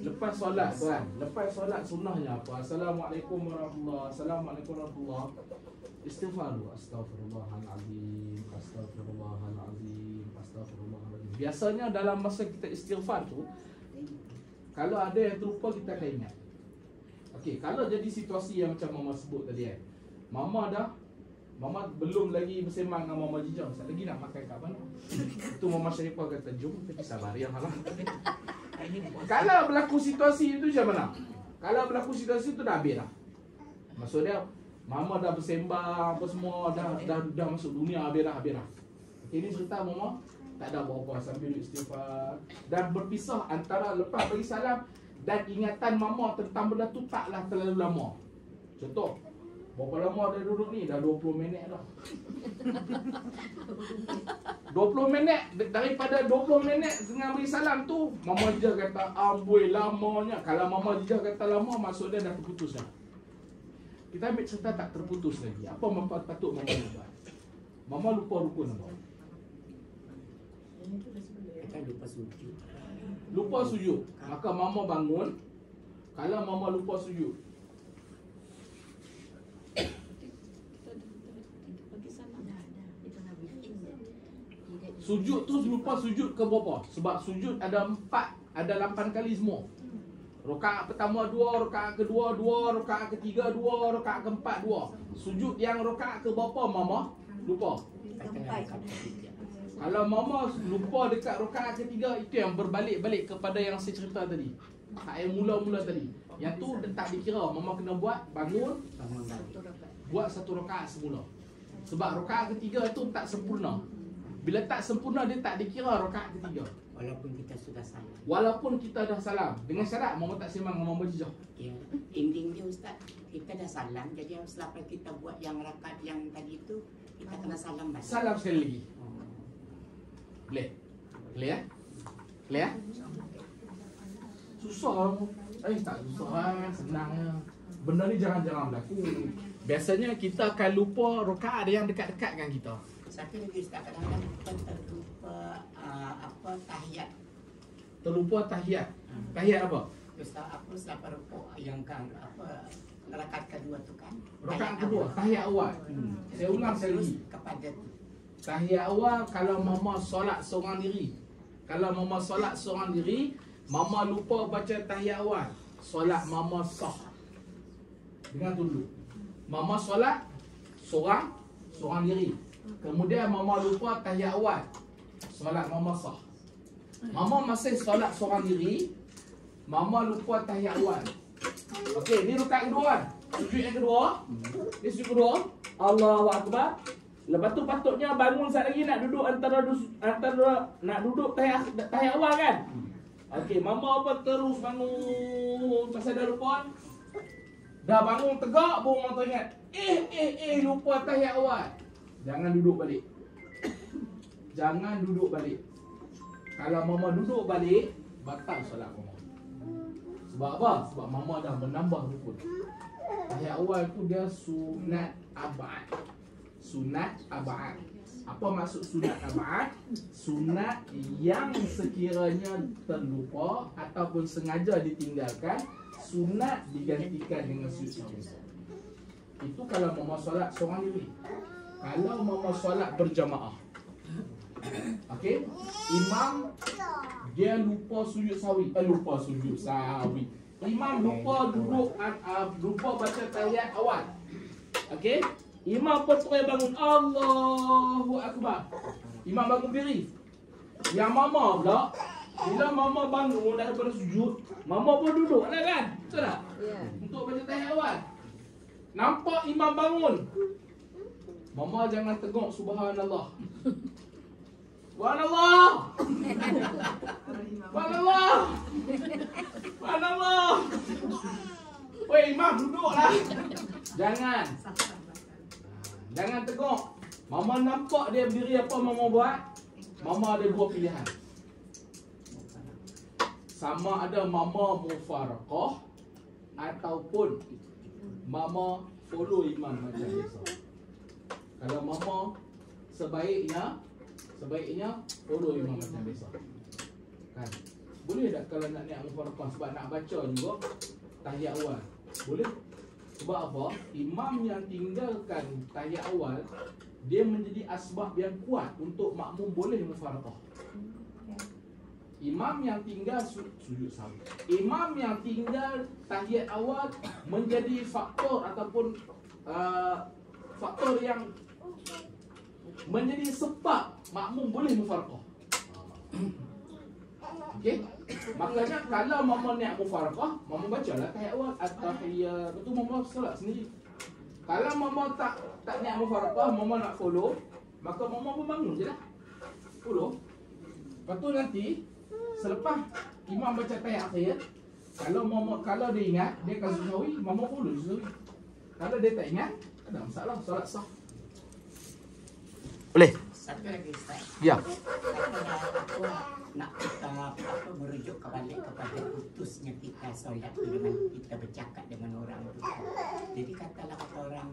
Lepas solat kan, lepas solat sunnahnya apa? Assalamualaikum warahmatullahi wabarakatuh. Assalamualaikum warahmatullahi wabarakatuh. Istighfar dulu. Astaghfirullahalazim. Astaghfirullahalazim. Astaghfirullahalazim. Biasanya dalam masa kita istighfar tu, kalau ada yang terlupa kita akan ingat. Okey, kalau jadi situasi yang macam Mama sebut tadi kan. Mama belum lagi bersemang dengan Mama Jijah. Sekejap lagi nak makan kat mana? Itu Mama Syarifah kata, jom kita sabar ya halang. Kalau berlaku situasi itu macam mana? Kalau berlaku situasi itu dah habis dah. Maksud dia, Mama dah bersembang apa semua, dah masuk dunia, habis dah. Okay, ini cerita Mama tak ada apa-apa sambil istighfar dan berpisah antara lepas bagi salam dan ingatan Mama tentang benda tu taklah terlalu lama. Contoh, berapa lama dia duduk ni? Dah 20 minit dah. 20 minit, daripada 20 minit dengan beri salam tu, Mama Jijah kata amboi lamanya. Kalau Mama Jijah kata lama, maksud dia dah terputus dah. Kita ambil cerita tak terputus lagi. Apa patut Mama buat? Mama lupa rukun apa? Kita lupa sujud. Lupa sujud. Maka Mama bangun. Kalau Mama lupa sujud, Bagi salam. Itu nak bikin dia. sujud tu lupa sujud ke berapa? Sebab sujud ada 8 kali semua. Rakaat pertama 2, rakaat kedua 2, rakaat ketiga 2, rakaat keempat 2. Sujud yang rakaat ke berapa Mama? Lupa. Kata dah dekat ketiga. Kalau Mama lupa dekat rakaat ketiga, itu yang berbalik-balik kepada yang saya cerita tadi. Yang mula-mula tadi. Yang tu dia tak dikira. Mama kena buat, bangun, Bangun dah. buat 1 rakaat semula. Sebab rakaat ketiga tu tak sempurna. Bila tak sempurna, dia tak dikira rakaat ketiga. Walaupun kita sudah salam. Walaupun kita dah salam. Dengan syarat Mama tak sembang dengan Mama Jijah. Ya, ending dia Ustaz, kita dah salam. Jadi selepas kita buat yang rakaat yang tadi itu, kita kena salam balik. Salam sekali lagi. Oh. Boleh? Boleh ya? Boleh ya? Susah. Tak susah kan? Senangnya. Benda ni jangan-jangan berlaku. Biasanya kita akan lupa rakaat yang dekat-dekat dengan kita. Satu lagi Ustaz, kadang-kadang kita terlupa tahiyat. Terlupa tahiyat. Tahiyat apa? Ustaz, apa selepas rukuk yang kan rakaat kedua tu kan? Rakaat kedua, tahiyat awal. Saya ulang sekali terus lagi. kepada tu. Tahiyat awal kalau Mama solat seorang diri. Kalau Mama solat seorang diri, Mama lupa baca tahiyat awal, solat Mama sah. Dengar dulu. Mama solat seorang diri. Kemudian Mama lupa tahiyat awal, solat Mama sah. Mama masih solat seorang diri, Mama lupa tahiyat awal. Okey, ni rakaat kedua kan? Sujud yang kedua. Ni sujud kedua. Allahu Akbar. Lepas tu patutnya bangun sekali lagi nak duduk antara nak duduk tahiyat awal kan? Okey, Mama apa terus bangun pasal dah lupa. Dah bangun tegak baru Mama teringat. Lupa tahiyat awal. Jangan duduk balik. Jangan duduk balik. Kalau Mama duduk balik, batal solat Mama. Sebab apa? Sebab Mama dah menambah rukun. Tahiyat awal tu dia sunat abad. Sunat abad. Apa maksud sunat abad? Sunat yang sekiranya terlupa ataupun sengaja ditinggalkan, sunat digantikan dengan sujud sahwi. Itu kalau Mama solat seorang diri. Kalau Mama solat berjamaah, okey, imam dia lupa sujud sahwi. Imam lupa duduk, lupa baca tahiyat awal. Okey, Imam pun terus bangun. Allahu Akbar. Imam bangun diri. Yang mama pula, bila mama bangun daripada sujud, mama pun duduk lah kan? Betul tak? Ya. Untuk baca tahiyat awal. Nampak imam bangun. Mama jangan tengok subhanallah. Subhanallah. Subhanallah. Subhanallah. Weh imam duduklah. Jangan. Jangan tengok. Mama nampak dia berdiri apa mama buat? Mama ada dua pilihan. Sama ada mama mufaraqah ataupun mama follow imam macam biasa. Kalau mama sebaiknya follow imam macam biasa. Kan? Boleh tak kalau nak niat mufaraqah sebab nak baca juga tahiyat awal? Boleh. Sebab apa? Imam yang tinggalkan tahiyat awal, dia menjadi asbab yang kuat untuk makmum boleh mufaraqah. Imam yang tinggal sujud sahwi. Imam yang tinggal tahiyat awal menjadi faktor ataupun faktor yang menjadi sebab makmum boleh mufaraqah. Okey. Maknanya kalau mama niat mufaraqah, mama bacalah tahiyat awal at-tahiyat. Betul mama solat sendiri. Kalau mama tak niat mufaraqah, mama nak follow, maka mama pun bangun je lah. Follow. Lepas tu nanti selepas imam baca tahiyat akhir, kalau dia ingat, dia akan sujud, mama follow sujud. Kalau dia tak ingat, tak ada masalah, solat sah. Boleh? Satu lagi Ustaz. Ya. Aku nak kita merujuk kembali kepada putusnya kita solat dengan kita bercakap dengan orang itu. Jadi katalah kata orang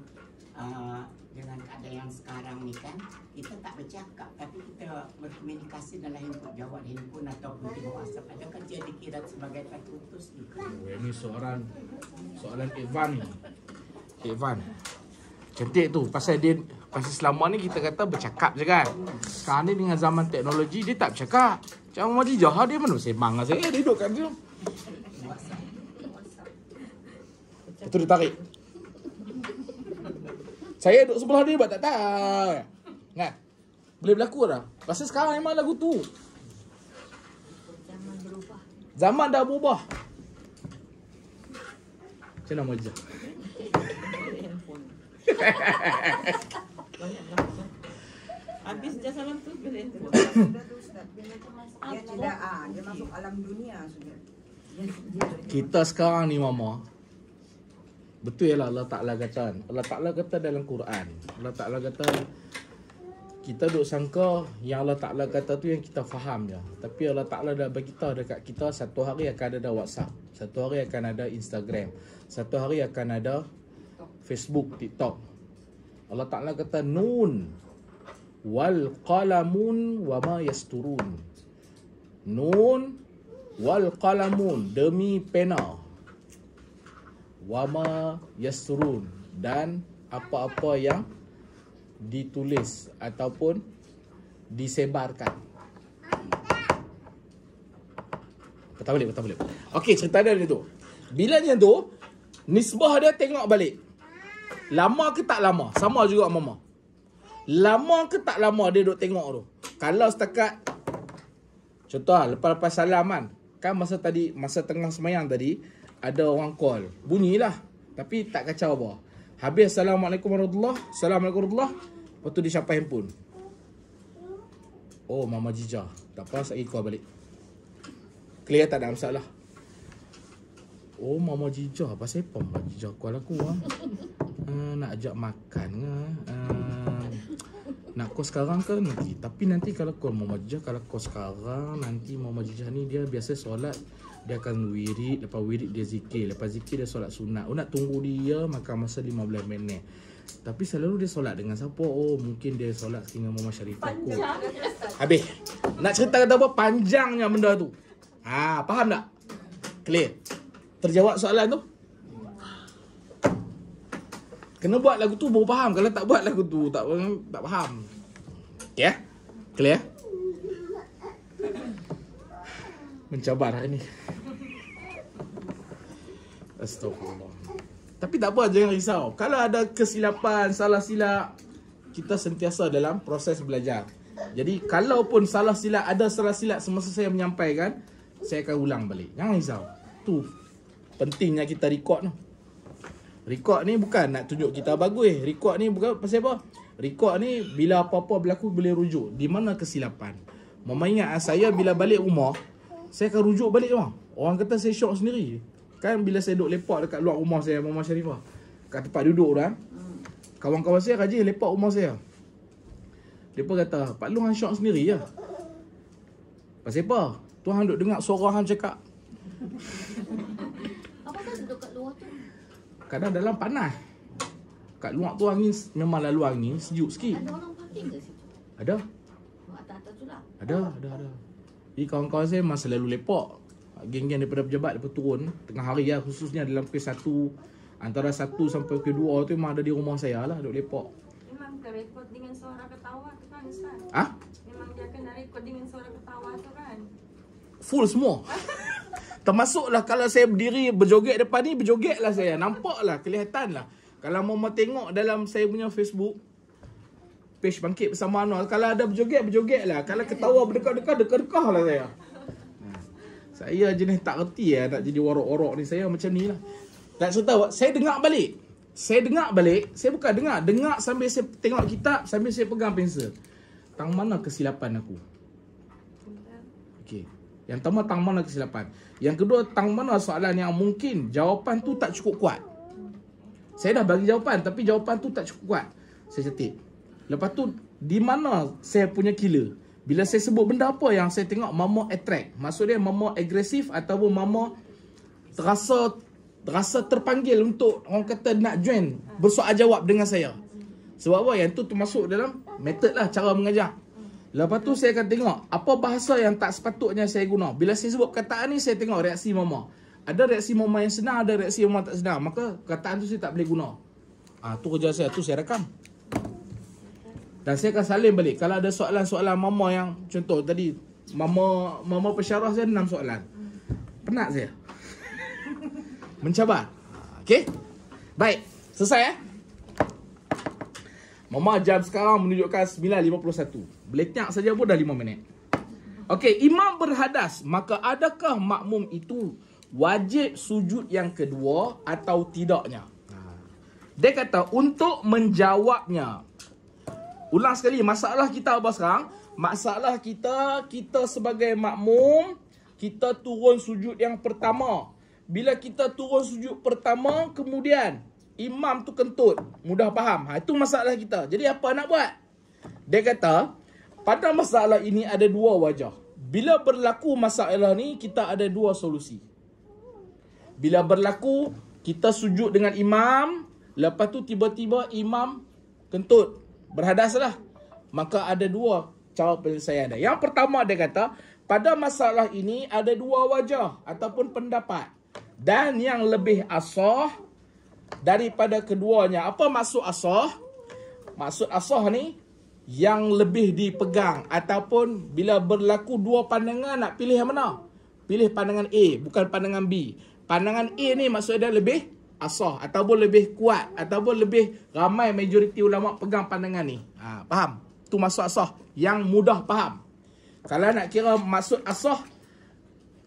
dengan keadaan yang sekarang ni kan, kita tak bercakap tapi kita berkomunikasi dalam handphone, jawab handphone ataupun di WhatsApp. Adakah dia dikira sebagai terputus juga? Ini soalan Evan ni. Evan. Cantik tu pasal selama ni kita kata bercakap je kan. Sekarang ni dengan zaman teknologi dia tak bercakap. Macam Mama Jijah dia mana sembang dengan saya, dia duduk kat situ. Itu dia tarik. Saya duduk sebelah dia buat tak tahu. Kan? Boleh berlaku dah. Pasal sekarang memang lagu tu. Zaman berubah. Zaman dah berubah. Macam mana Mama Jijah? Habis sejak salam tu bila handphone. Sudah tu Ustaz. Dia masuk alam dunia sudah. Kita sekarang ni mama, betul ya Allah Ta'ala kata. Allah Ta'ala kata dalam Quran. Allah Ta'ala kata kita duk sangka yang Allah Ta'ala kata tu yang kita faham je. Tapi Allah Ta'ala dah bagi tahu dekat kita satu hari akan ada WhatsApp, satu hari akan ada Instagram, satu hari akan ada Facebook, TikTok. Allah Ta'ala kata nun wal qalamun wa ma yasturun. Nun wal qalamun, demi pena, wa ma yasturun, dan apa-apa yang ditulis ataupun disebarkan. Betul balik. Okey, cerita dia tu. Bilanya tu nisbah dia tengok balik. Lama ke tak lama? Sama juga mama. Lama ke tak lama dia duk tengok tu. Kalau setakat contoh lepas salam kan masa tengah semayang tadi ada orang call. Bunyilah tapi tak kacau apa. Habis Assalamualaikum warahmatullahi. Assalamualaikum warahmatullahi. Lepas tu dia capai handphone. Oh, Mama Jijah. Tak apa, saya call balik. Clear, tak ada masalah. Oh, Mama Jijah. Pasal apa Mama Jijah call aku? Nak ajak makan ke? Nak call sekarang ke nanti? Tapi nanti kalau call Mama Jijah, kalau call sekarang, nanti Mama Jijah ni dia biasa solat. Dia akan wirid, lepas wirid dia zikir, lepas zikir dia solat sunat. Oh, nak tunggu dia makan masa 15 minit. Tapi selalu dia solat dengan siapa? Oh, mungkin dia solat dengan Mama Sharifah aku. Habis. Nak cerita kata apa? Panjangnya benda tu. Faham tak? Clear? Terjawab soalan tu? Kena buat lagu tu baru faham. Kalau tak buat lagu tu tak faham. Okay? Clear? Mencabar hari ni. Astagfirullah. Tapi tak apa, jangan risau. Kalau ada kesilapan, salah silap, kita sentiasa dalam proses belajar. Jadi kalaupun salah silap, ada salah silap semasa saya menyampaikan, saya akan ulang balik. Jangan risau. Tu pentingnya kita record tu. Record ni bukan nak tunjuk kita bagus. Record ni bukan pasal apa? Record ni bila apa-apa berlaku boleh rujuk. Di mana kesilapan? Mama ingat saya bila balik rumah, saya akan rujuk balik rumah. Orang kata saya syok sendiri. Kan bila saya duduk lepak dekat luar rumah saya, Mama Sharifah, kat tempat duduk tu kan, kawan-kawan saya rajin lepak rumah saya. Mereka kata, Pak Long hang syok sendiri ya. Pasal apa? Tuhan duduk dengar suara hang cakap. Apa kan duduk kat luar tu? Kadang dalam panas. Kat luar tu angin, memang lalu angin, sejuk sikit. Ada orang parking ke situ? Ada. Atas-atas tu lah. Ada. Jadi kawan-kawan saya memang selalu lepak. Geng-geng daripada pejabat lepas turun tengah hari lah, khususnya dalam kes 1, antara 1 sampai ke 2 tu memang ada di rumah saya lah, duduk lepak. Memang ke rekod dengan suara ketawa tu kan Ustaz? Ah? Memang dia kena rekod dengan suara ketawa tu kan? Full semua. Termasuklah kalau saya berdiri berjoget depan ni, berjoget lah saya. Nampak lah, kelihatan lah. Kalau mau tengok dalam saya punya Facebook page Bangkit Bersama Anwar, kalau ada berjoget lah. Kalau ketawa berdekat-dekat lah saya. Saya jenis tak reti nak jadi warok-warok ni. Saya macam ni lah. Tak serta, saya dengar balik. Saya bukan dengar sambil saya tengok kitab, sambil saya pegang pensel. Tang mana kesilapan aku? Okey. Yang pertama, tang mana kesilapan. Yang kedua, tang mana soalan yang mungkin jawapan tu tak cukup kuat. Saya dah bagi jawapan, tapi jawapan tu tak cukup kuat. Saya catat. Lepas tu, di mana saya punya killer? Bila saya sebut benda apa yang saya tengok Mama attract. Maksudnya Mama agresif ataupun Mama terasa terpanggil untuk orang kata nak join bersoal jawab dengan saya. Sebab apa? Yang tu termasuk dalam metod lah cara mengajar. Lepas tu saya akan tengok apa bahasa yang tak sepatutnya saya guna. Bila saya sebut perkataan ni, saya tengok reaksi Mama. Ada reaksi Mama yang senang, ada reaksi Mama tak senang. Maka perkataan tu saya tak boleh guna. Tu kerja saya, tu saya rakam. Dan saya akan salin balik. Kalau ada soalan-soalan Mama yang contoh tadi Mama pensyarah saya 6 soalan. Penat saya. Mencabar. Okey? Baik. Selesai Mama jam sekarang menunjukkan 9.51. Beletak saja pun dah 5 minit. Okey, imam berhadas, maka adakah makmum itu wajib sujud yang kedua atau tidaknya? Dia kata untuk menjawabnya. Ulang sekali, masalah kita apa sekarang? Masalah kita sebagai makmum, kita turun sujud yang pertama. Bila kita turun sujud pertama, kemudian imam tu kentut. Mudah faham? Itu masalah kita. Jadi apa nak buat? Dia kata, pada masalah ini ada 2 wajah. Bila berlaku masalah ni, kita ada 2 solusi. Bila berlaku, kita sujud dengan imam, lepas tu tiba-tiba imam kentut. Berhadaslah. Maka ada 2 cara penyelesaian dia. Yang pertama dia kata, pada masalah ini ada 2 wajah ataupun pendapat. Dan yang lebih asah daripada keduanya. Apa maksud asah? Maksud asah ni, yang lebih dipegang. Ataupun bila berlaku 2 pandangan, nak pilih yang mana? Pilih pandangan A, bukan pandangan B. Pandangan A ni maksudnya lebih asah ataupun lebih kuat ataupun lebih ramai majoriti ulama pegang pandangan ni. Faham? Tu maksud asah yang mudah faham. Kalau nak kira maksud asah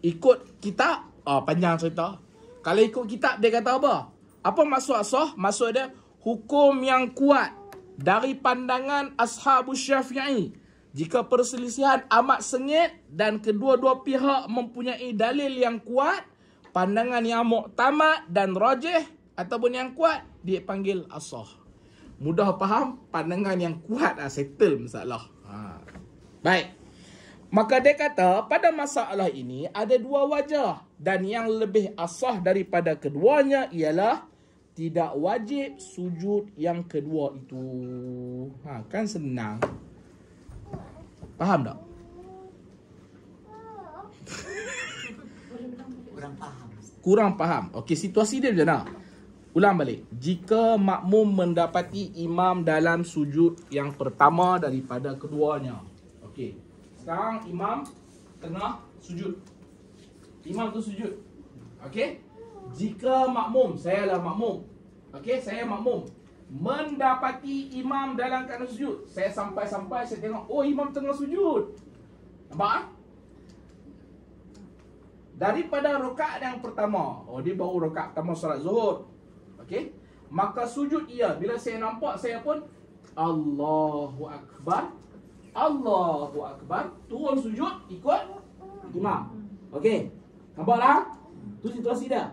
ikut kitab, panjang cerita. Kalau ikut kitab dia kata apa? Apa maksud asah? Maksud dia hukum yang kuat dari pandangan Ashabus Syafi'i. Jika perselisihan amat sengit dan kedua-dua pihak mempunyai dalil yang kuat, pandangan yang muktamad dan rajih ataupun yang kuat dipanggil asah. Mudah faham? Pandangan yang kuat settle masalah. Baik. Maka dia kata pada masalah ini ada 2 wajah dan yang lebih asah daripada keduanya ialah tidak wajib sujud yang kedua itu. Kan senang. Faham tak? Kurang faham. Okey, situasi dia macam mana? Ulang balik. Jika makmum mendapati imam dalam sujud yang pertama daripada keduanya. Okey. Sekarang imam tengah sujud. Imam tu sujud. Okey? Jika makmum, saya lah makmum. Okey, saya makmum. Mendapati imam dalam keadaan sujud. Saya sampai-sampai, saya tengok, oh imam tengah sujud. Nampak tak? Daripada rakaat yang pertama, oh dia baru rakaat pertama solat zuhur. Okey, maka sujud ia. Bila saya nampak, saya pun Allahu Akbar. Allahu Akbar. Turun sujud, ikut imam. Okey, nampak tak? Tu situasi dia.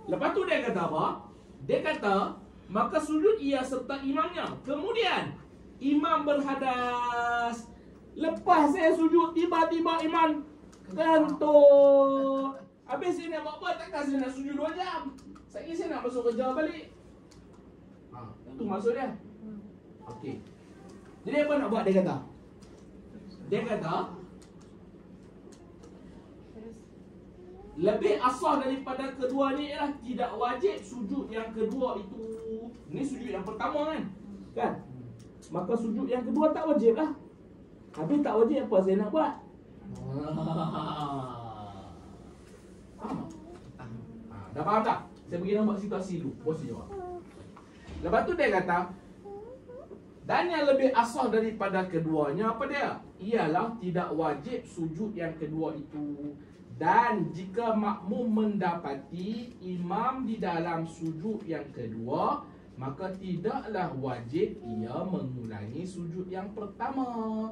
Lepas tu dia kata apa? Dia kata, maka sujud ia serta imamnya. Kemudian imam berhadas. Lepas saya sujud, tiba-tiba imam kentut. Habis saya nak buat apa? Takkan saya nak sujud 2 jam. Saya nak masuk kerja balik. Itu maksud dia. Okey. Jadi apa nak buat dia kata? Dia kata lebih asah daripada kedua ni ialah tidak wajib sujud yang kedua itu. Ni sujud yang pertama kan? Maka sujud yang kedua tak wajib lah. Habis tak wajib apa saya nak buat? Faham tak? Dah faham tak? Saya bagi nampak situasi dulu. Bos jawab. Lepas tu dia kata, dan yang lebih asah daripada keduanya apa dia? Ialah tidak wajib sujud yang kedua itu. Dan jika makmum mendapati imam di dalam sujud yang kedua, maka tidaklah wajib ia mengulangi sujud yang pertama.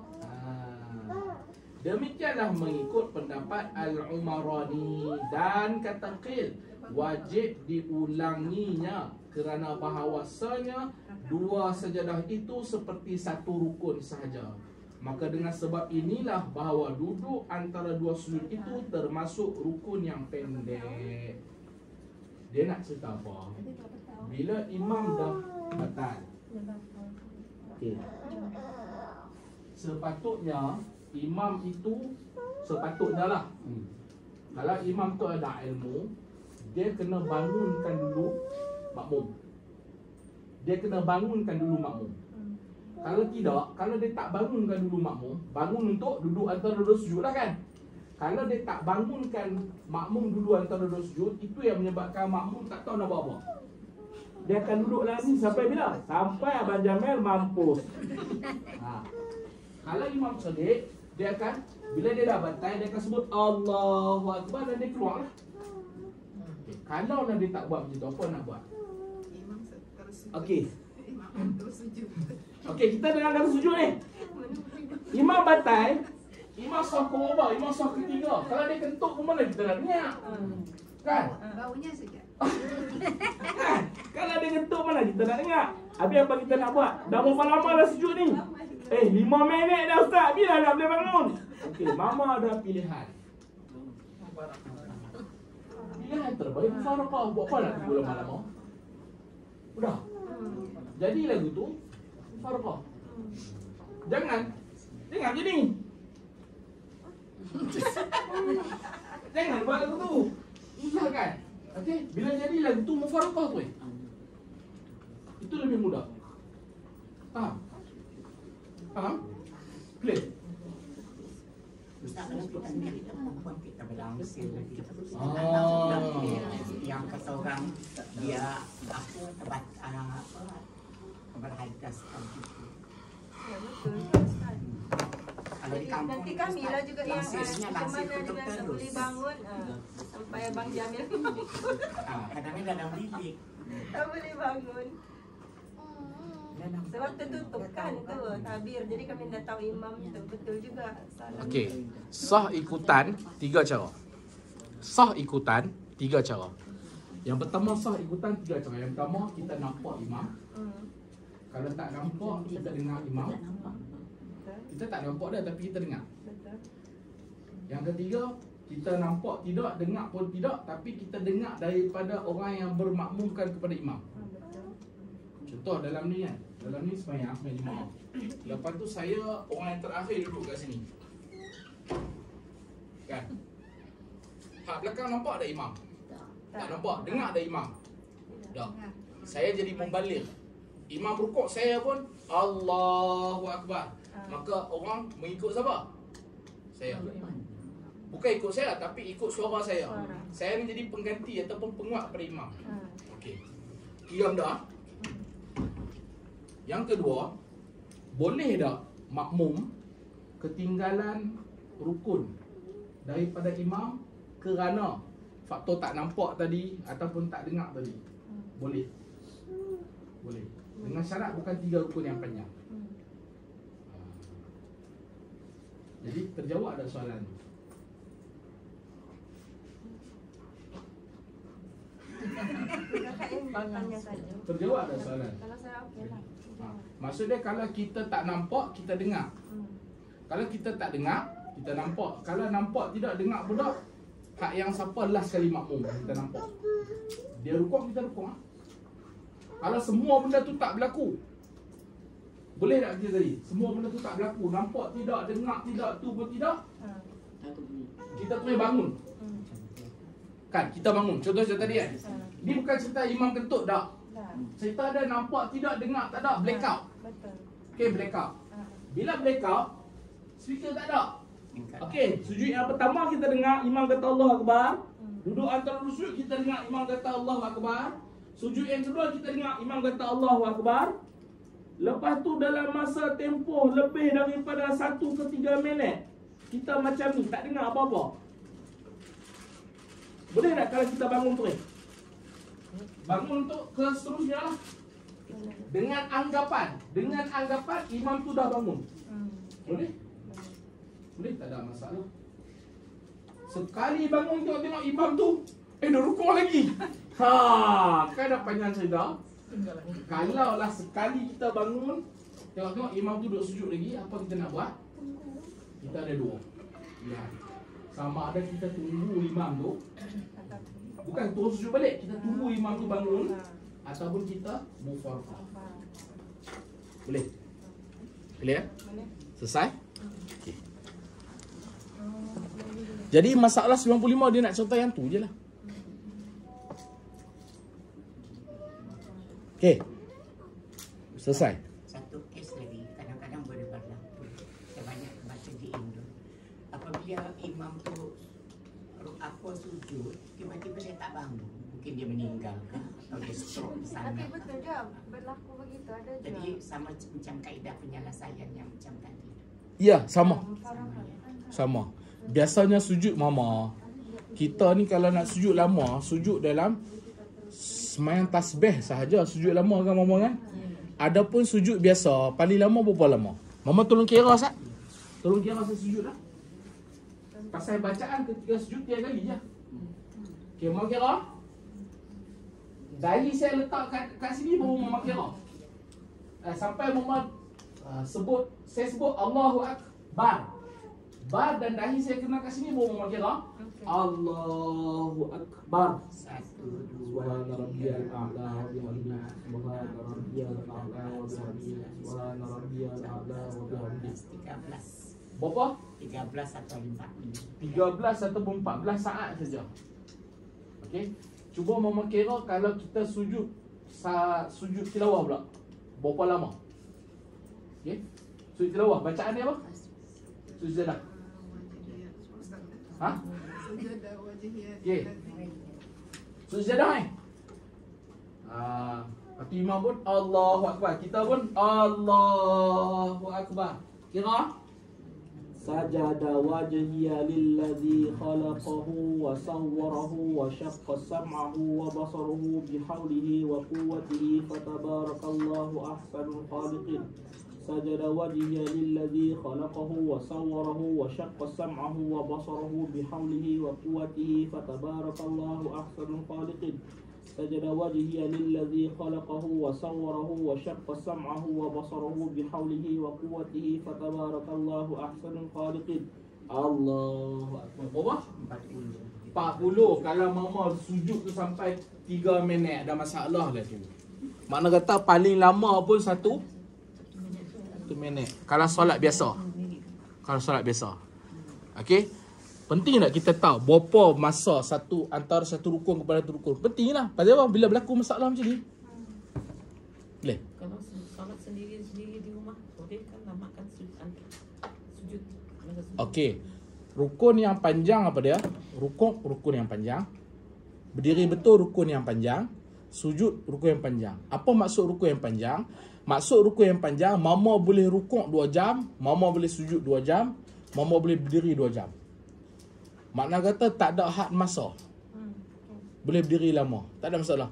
Demikianlah mengikut pendapat Al-Umarani. Dan kata Qil, wajib diulanginya kerana bahawasanya 2 sajadah itu seperti 1 rukun sahaja. Maka dengan sebab inilah bahawa duduk antara 2 sujud itu termasuk rukun yang pendek. Dia nak cerita apa? Bila imam dah batal, okay, sepatutnya imam itu sepatutnya lah, kalau imam tu ada ilmu, dia kena bangunkan dulu makmum. Dia kena bangunkan dulu makmum. Kalau tidak, kalau dia tak bangunkan dulu makmum, bangun untuk duduk antara 2 sujud lah kan. Kalau dia tak bangunkan makmum dulu antara 2 sujud, itu yang menyebabkan makmum tak tahu nak buat apa. Dia akan duduk lagi sampai bila? Sampai Abang Jamil mampus. Kalau imam sedek, dia akan, bila dia dah batal, dia akan sebut Allahu Akbar dan dia keluar lah. Kalau dia tak buat macam tu, apa nak buat? Imam terus sujud. Okey. Imam terus sujud. Okey, kita dengarkan sujud ni. Imam batal, imam sah ke imam sah ketiga. Kalau dia kentut pun mana kita nak dengar. Kan? Baunya saja. Kan? Kalau dia kentut mana kita nak dengar. Habis apa kita nak buat? Dah berapa lama dah sujud ni? 5 minit dah ustaz. Bila nak boleh bangun? Okey, mama ada pilihan. Pilihan terbaik mufaraqah. Buat apa nak tunggu lama-lama? Udah. Jadi lagu tu mufaraqah. Jangan macam ni. Jangan buat lagu tu. Susah kan? Okey, bila jadi lagu tu mufaraqah tu. Itu lebih mudah. Faham? Faham? Clear? Ustaz, kalau kita sendiri tak perempuan kita berlangsir lagi. Oh. Yang kata orang dia apa tebat berhadaskan gitu. Ya betul Ustaz. Kalau di kampung Nanti kami lah juga yang langsirnya macam langsir mana tutup dengan tak terus. boleh bangun sampai Abang Jamil Kadang-kadang dalam bilik. tak boleh bangun. Sebab tertutup kan tu tabir. Jadi kami dah tahu imam tu betul juga. Salam. Okey, sah ikutan 3 cara. Sah ikutan 3 cara. Yang pertama sah ikutan 3 cara. Yang pertama kita nampak imam. Kalau tak nampak kita dengar imam. Kita tak nampak dah tapi kita dengar. Betul. Yang ketiga, kita nampak tidak, dengar pun tidak, tapi kita dengar daripada orang yang bermakmumkan kepada imam. Betul. Contoh dalam ni kan, dalam ni sembahyang jemaah. Lepas tu saya orang yang terakhir duduk kat sini. Kan? Hak belakang nampak ada imam? Tak nampak, dengar ada imam. Tak. Saya jadi membalik. Imam rukuk, saya pun Allahu Akbar. Maka orang mengikut siapa? Saya. Bukan ikut saya, tapi ikut suara saya. Saya ni jadi pengganti ataupun penguat pada imam. Okey. Qiyam dah. Yang kedua, boleh tak makmum ketinggalan rukun daripada imam kerana faktor tak nampak tadi ataupun tak dengar tadi? Boleh. Boleh. Dengan syarat bukan 3 rukun yang panjang. Jadi terjawab tak soalan tu? Kakak yang tanya saja. Terjawab tak soalan? Kalau saya okey lah. Maksudnya kalau kita tak nampak, kita dengar. Kalau kita tak dengar, kita nampak. Kalau nampak tidak dengar pula, hak yang siapa last kali makmum kita nampak. Dia rukuk, kita rukuk. Kalau semua benda tu tak berlaku, boleh tak kita tadi? Semua benda tu tak berlaku, nampak tidak, dengar tidak, tu pun tidak, kita terus bangun. Kan, kita bangun. Contoh cerita tadi kan. Ni bukan cerita imam kentut tak. Cerita ada nampak tidak, dengar tak ada, blackout. Betul. Okay, blackout. Bila blackout, speaker tak ada. Okay, sujud yang pertama kita dengar imam kata Allah Akbar. Duduk antara sujud kita dengar imam kata Allah Akbar. Sujud yang kedua kita dengar imam kata Allah Akbar. Lepas tu dalam masa tempoh lebih daripada 1 ke 3 minit, kita macam ni, tak dengar apa-apa. Boleh tak kalau kita bangun terus? Bangun untuk ke seterusnya lah. Dengan anggapan imam tu dah bangun. Boleh? Boleh, tak ada masalah. Sekali bangun tengok imam tu, dah rukuk lagi. Kan dah panjang cerita. Kalau lah sekali kita bangun, tengok imam tu duduk sujud lagi, apa kita nak buat? Kita ada 2 pilihan. Sama ada kita tunggu imam tu, bukan terus sujud balik, kita tunggu imam tu bangun, ataupun kita mufarqah. Boleh? Boleh ya? Selesai? Okay. Jadi masalah 95 dia nak contoh yang tu je lah. Okay. Selesai. Satu kes lagi, kadang-kadang boleh berlaku. Saya banyak baca di Indo. Apabila imam tu sujud, tiba-tiba dia tak bangun. Mungkin dia meninggal ke? Atau dia stroke di sana. Tapi betul je, berlaku begitu, ada je. Jadi sama macam kaedah penyelesaian yang macam tadi. Ya, sama. Sama. Biasanya sujud mama. Kita ni kalau nak sujud lama, sujud dalam semayang tasbih sahaja, sujud lama kan mama kan? Adapun sujud biasa, paling lama berapa lama? Mama tolong kira Ustaz. Tolong kira saya sujud lah. Pasal bacaan ketika sujud 3 kali je. Okay, mama kira? Dari saya letak kat sini baru mama kira. Sampai mama saya sebut Allahu Akbar. Bar dan dahi saya kena kat sini baru mama kira. Allahu Akbar. 1, 2, Subhana rabbiyal a'la wa bihamdihi. Subhana rabbiyal a'la wa bihamdihi. Subhana rabbiyal a'la wa bihamdihi. 13. Berapa? 13 atau 14. 13 ataupun 14 saat saja. Okey. Cuba mama kira kalau kita sujud tilawah pula. Berapa lama? Okey. Sujud tilawah bacaan dia apa? Sujud dah. Ha? Okey. Sujud dah Tapi imam pun Allahu Akbar. Kita pun Allahu Akbar. Kira? Sajada wajhiya lilladzi khalaqahu wa sawwarahu wa syaqqa sam'ahu wa basarahu bihaulihi wa quwwatihi fatabarakallahu ahsanul khaliqin. Sajada wajhiya lilladzi khalaqahu wa sawwarahu wa syaqqa sam'ahu wa basarahu bihaulihi wa quwwatihi fatabarakallahu ahsanul khaliqin. سجد وجهي للذي خلقه وصوره وشق سمعه وبصره بحوله وقوته فتبارك الله أحسن الخالقين. الله أكبر. Berapa? 40. Kalau mama sujud tu sampai 3 minit ada masalah lah tu. Makna kata paling lama pun 1 minit. Kalau solat biasa. Okey. Penting tak kita tahu berapa masa antara satu rukun kepada satu rukun. Penting lah. Pasal apa? Bila berlaku masalah macam ni. Boleh? Kalau solat sendiri di rumah, boleh kan namakan sujud. Okey. Rukun yang panjang apa dia? Rukun yang panjang. Berdiri betul rukun yang panjang. sujud rukuk yang panjang. Apa maksud rukuk yang panjang? Maksud rukuk yang panjang, mama boleh rukuk 2 jam, mama boleh sujud 2 jam, mama boleh berdiri 2 jam. Makna kata tak ada had masa. Boleh berdiri lama, tak ada masalah.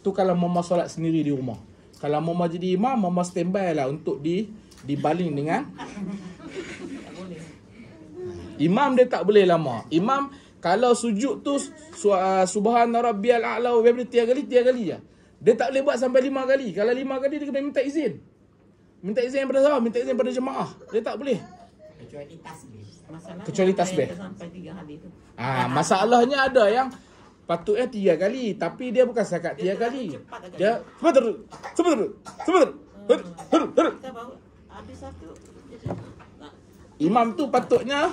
Tu kalau mama solat sendiri di rumah. Kalau mama jadi imam, mama standby lah untuk dibaling dengan imam. Dia tak boleh lama. Imam kalau sujud tu subhana rabbiyal a'la wa bihamdihi 3 kali je. Dia tak boleh buat sampai 5 kali. Kalau 5 kali dia kena minta izin. Minta izin daripada siapa? Minta izin daripada jemaah. Dia tak boleh. Kecuali tasbih. Kecuali tasbih. Sampai 3 hari tu. Masalahnya ada yang patutnya 3 kali, tapi dia bukan setakat 3 kali. Dia sebentar. Kita baru habis satu. Imam tu patutnya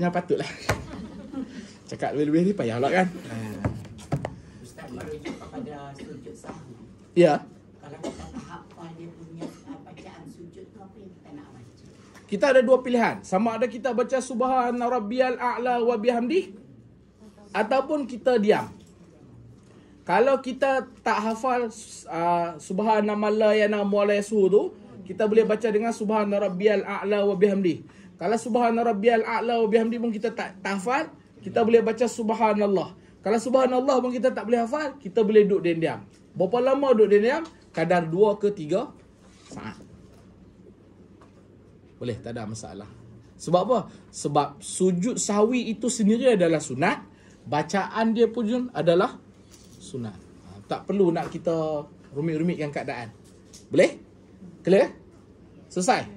patutlah. Cakap lebih-lebih ni payah pula kan. Ustaz merujuk kepada sujud sahwi. Ya. Kalau kita tak hafal dia punya bacaan sujud tu, apa yang kita nak baca? Kita ada 2 pilihan. Sama ada kita baca subhana rabbiyal a'la wa bihamdihi ataupun kita diam. Kalau kita tak hafal subhana man la yanamu wa la yasuhu tu, kita boleh baca dengan subhana rabbiyal a'la wa bihamdihi. Kalau subhana rabbiyal a'la wa bihamdihi pun kita tak hafal, kita boleh baca subhanallah. Kalau subhanallah pun kita tak boleh hafal, kita boleh duduk diam-diam. Berapa lama duduk diam-diam? Kadar 2 ke 3 saat. Boleh, tak ada masalah. Sebab apa? Sebab sujud sahwi itu sendiri adalah sunat. Bacaan dia pun adalah sunat. Tak perlu nak kita rumit-rumitkan keadaan. Boleh? Clear? Selesai?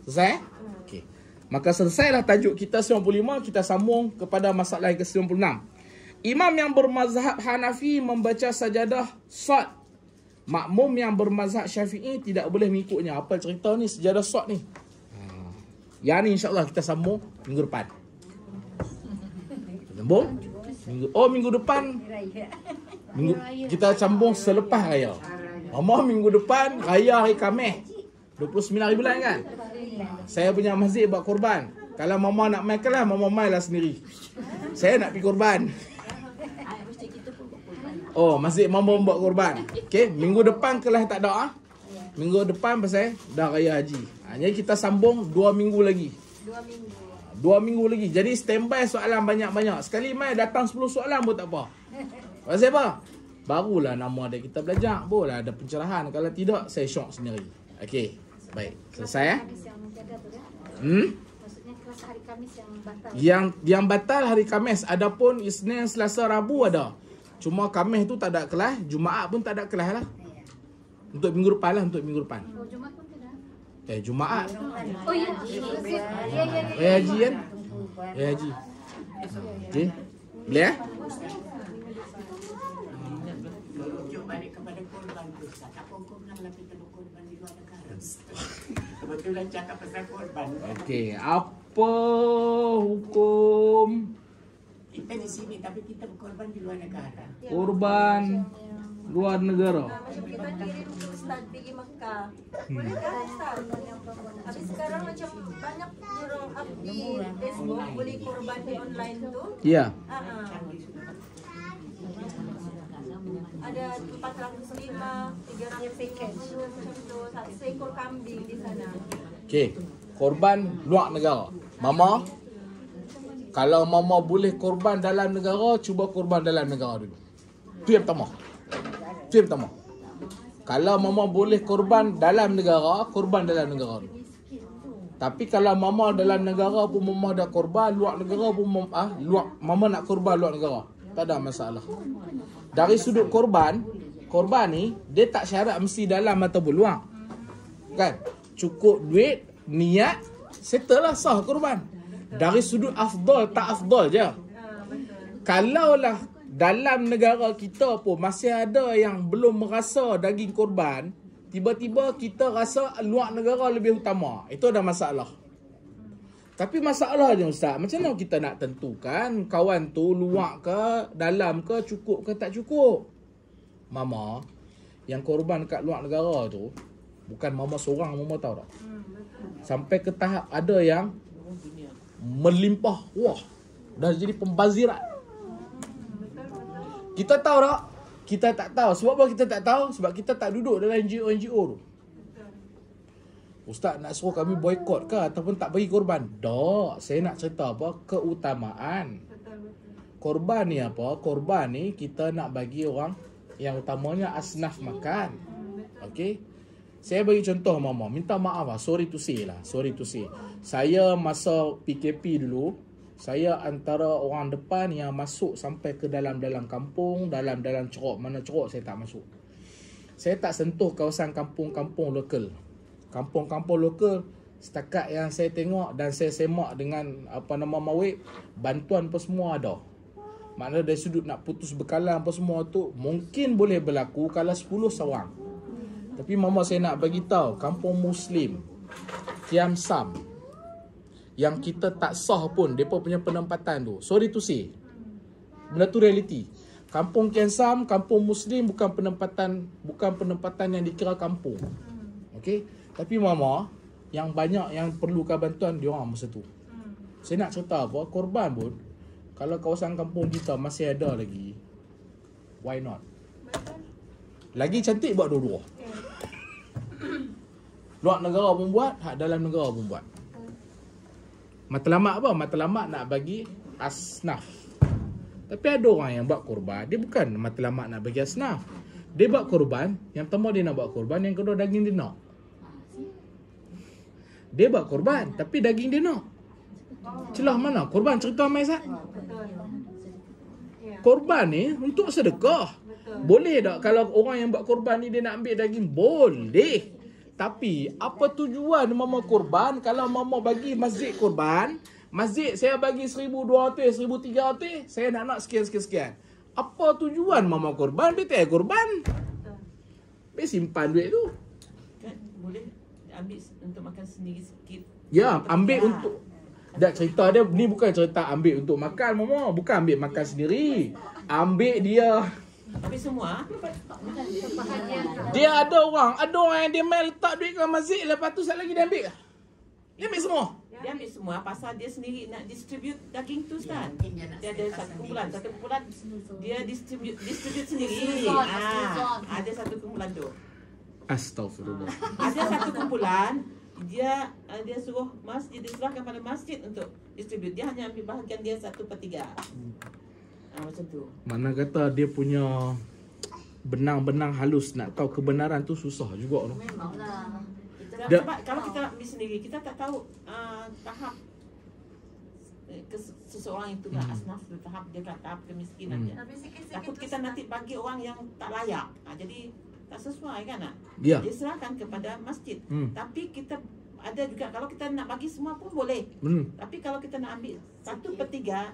Selesai? Okey. Maka selesailah tajuk kita 95. Kita sambung kepada masalah yang ke-96. Imam yang bermazhab Hanafi membaca sajadah sad. Makmum yang bermazhab Syafi'i tidak boleh mengikutnya. Apa cerita ni sajadah sad ni? Yang ni insyaAllah kita sambung minggu depan. Sambung? Minggu depan. Kita sambung selepas raya. Minggu depan raya hari Khamis. 29 hari bulan kan? Saya punya masjid buat korban. Kalau mama nak main kelas, mama main lah sendiri. Saya nak pergi korban. Masjid mama buat korban. Okey, minggu depan kelas tak ada. Minggu depan pasal dah raya haji. Jadi kita sambung 2 minggu lagi. 2 minggu lagi. Jadi standby soalan banyak-banyak. Sekali mai datang 10 soalan pun tak apa. Pasal apa? Barulah nama dia kita belajar. Boleh ada pencerahan. Kalau tidak, saya syok sendiri. Okey. Baik. Selesai Maksudnya kelas hari Khamis yang batal. Yang batal hari Khamis. Adapun Isnin, Selasa, Rabu ada. Cuma Khamis tu tak ada kelas. Jumaat pun tak ada kelas lah. Untuk minggu depan lah. Jumaat pun tidak. Jumaat. Oh ya. Raya haji kan? Raya haji. Okey. Boleh Merujuk balik kepada korban tu, Ustaz. Tak hukumlah lah kita berkorban di luar negara. Kebetulan cakap pasal korban. Okey. Apa hukum Kita di sini tapi kita berkorban di luar negara. korban luar negara? Macam kita kirim Ustaz pergi Mekah. Boleh tak Ustaz? Habis sekarang macam banyak orang up di Facebook boleh korban di online tu. Ya. Ada 405, 350 macam tu. Seekor kambing di sana. Okey. Korban luar negara. Mama, kalau mama boleh korban dalam negara, cuba korban dalam negara dulu. Itu yang pertama. Kalau mama boleh korban dalam negara, korban dalam negara dulu. Tapi kalau mama dalam negara pun mama dah korban, luar negara pun mama nak korban luar negara, tak ada masalah. Dari sudut korban ni dia tak syarat mesti dalam ataupun luar. Kan? Cukup duit, niat, settle lah, sah korban. Dari sudut afdal tak afdal je. Kalaulah dalam negara kita pun masih ada yang belum merasa daging korban, tiba-tiba kita rasa luar negara lebih utama, itu ada masalah. Tapi masalahnya Ustaz, macam mana kita nak tentukan kawan tu luar ke, dalam ke, cukup ke tak cukup? Mama, yang korban kat luar negara tu bukan mama seorang, mama tahu tak? Sampai ke tahap ada yang melimpah, wah, dah jadi pembaziran. Kita tahu tak? Kita tak tahu. Sebab apa kita tak tahu? Sebab kita tak duduk dalam NGO tu. Ustaz nak suruh kami boykot ke ataupun tak bagi korban? Tak. Saya nak cerita apa? Keutamaan. Korban ni apa? Korban ni kita nak bagi orang yang utamanya asnaf makan. Okey. Saya bagi contoh mama. Minta maaf lah. Sorry to say lah. Sorry to say. Saya masa PKP dulu, saya antara orang depan yang masuk sampai ke dalam-dalam kampung, dalam-dalam ceruk. Mana ceruk saya tak masuk. Saya tak sentuh kawasan kampung-kampung lokal. Kampung-kampung lokal, setakat yang saya tengok dan saya semak dengan Mawib, bantuan apa semua ada. Maknanya dari sudut nak putus bekalan apa semua tu mungkin boleh berlaku kalau 10 seorang. Tapi mama saya nak bagi tahu, kampung Muslim Kiam Sam yang kita tak sah pun depa punya penempatan tu. Sorry to say. Benda tu reality. Kampung Kiam Sam, kampung Muslim bukan penempatan yang dikira kampung. Okey? Tapi mama, yang banyak yang perlukan bantuan diorang masa tu. Saya nak cerita apa, korban pun kalau kawasan kampung kita masih ada lagi, why not? Lagi cantik buat dua-dua. Luar negara pun buat, hak dalam negara pun buat. Matlamat apa? Matlamat nak bagi asnaf. Tapi ada orang yang buat korban, dia bukan matlamat nak bagi asnaf. Dia buat korban, yang pertama dia nak buat korban, yang kedua daging dia nak. Dia buat korban, tapi daging dia nak. Celah mana? Korban cerita mai Zat. Korban ni untuk sedekah. Boleh tak kalau orang yang buat korban ni dia nak ambil daging? Boleh. Tapi apa tujuan mama korban kalau mama bagi masjid korban? Masjid saya bagi 1,200, 1,300, saya nak sekian. Apa tujuan mama korban? Dia tak korban. Dia simpan duit tu. Kan boleh ambil untuk makan sendiri sikit. Ya, ambil untuk. Dah cerita dia ni bukan cerita ambil untuk makan mama, bukan ambil makan sendiri. Ambil dia. Tapi semua Dia ada orang yang dia main letak duit ke masjid, lepas tu sekali lagi dia ambil. Dia ambil semua. dia ambil semua pasal dia sendiri nak distribute daging tu Ustaz. Dia ada satu kumpulan dia distribute sendiri. Ada satu kumpulan tu. Astagfirullah. Ada satu kumpulan dia suruh masjid, diserahkan pada masjid untuk distribute. Dia hanya ambil bahagian dia 1/3. Macam tu. Mana kata dia punya benang-benang halus nak tahu kebenaran tu susah juga tu. Memanglah. Sebab kalau kita nak beli sendiri, kita tak tahu tahap seseorang itu kan asnaf, tahap dia kat tahap kemiskinan dia. Takut kita nanti bagi orang yang tak layak. Jadi tak sesuai kan nak? Ya. Dia serahkan kepada masjid. Tapi kita ada juga kalau kita nak bagi semua pun boleh. Tapi kalau kita nak ambil 1/3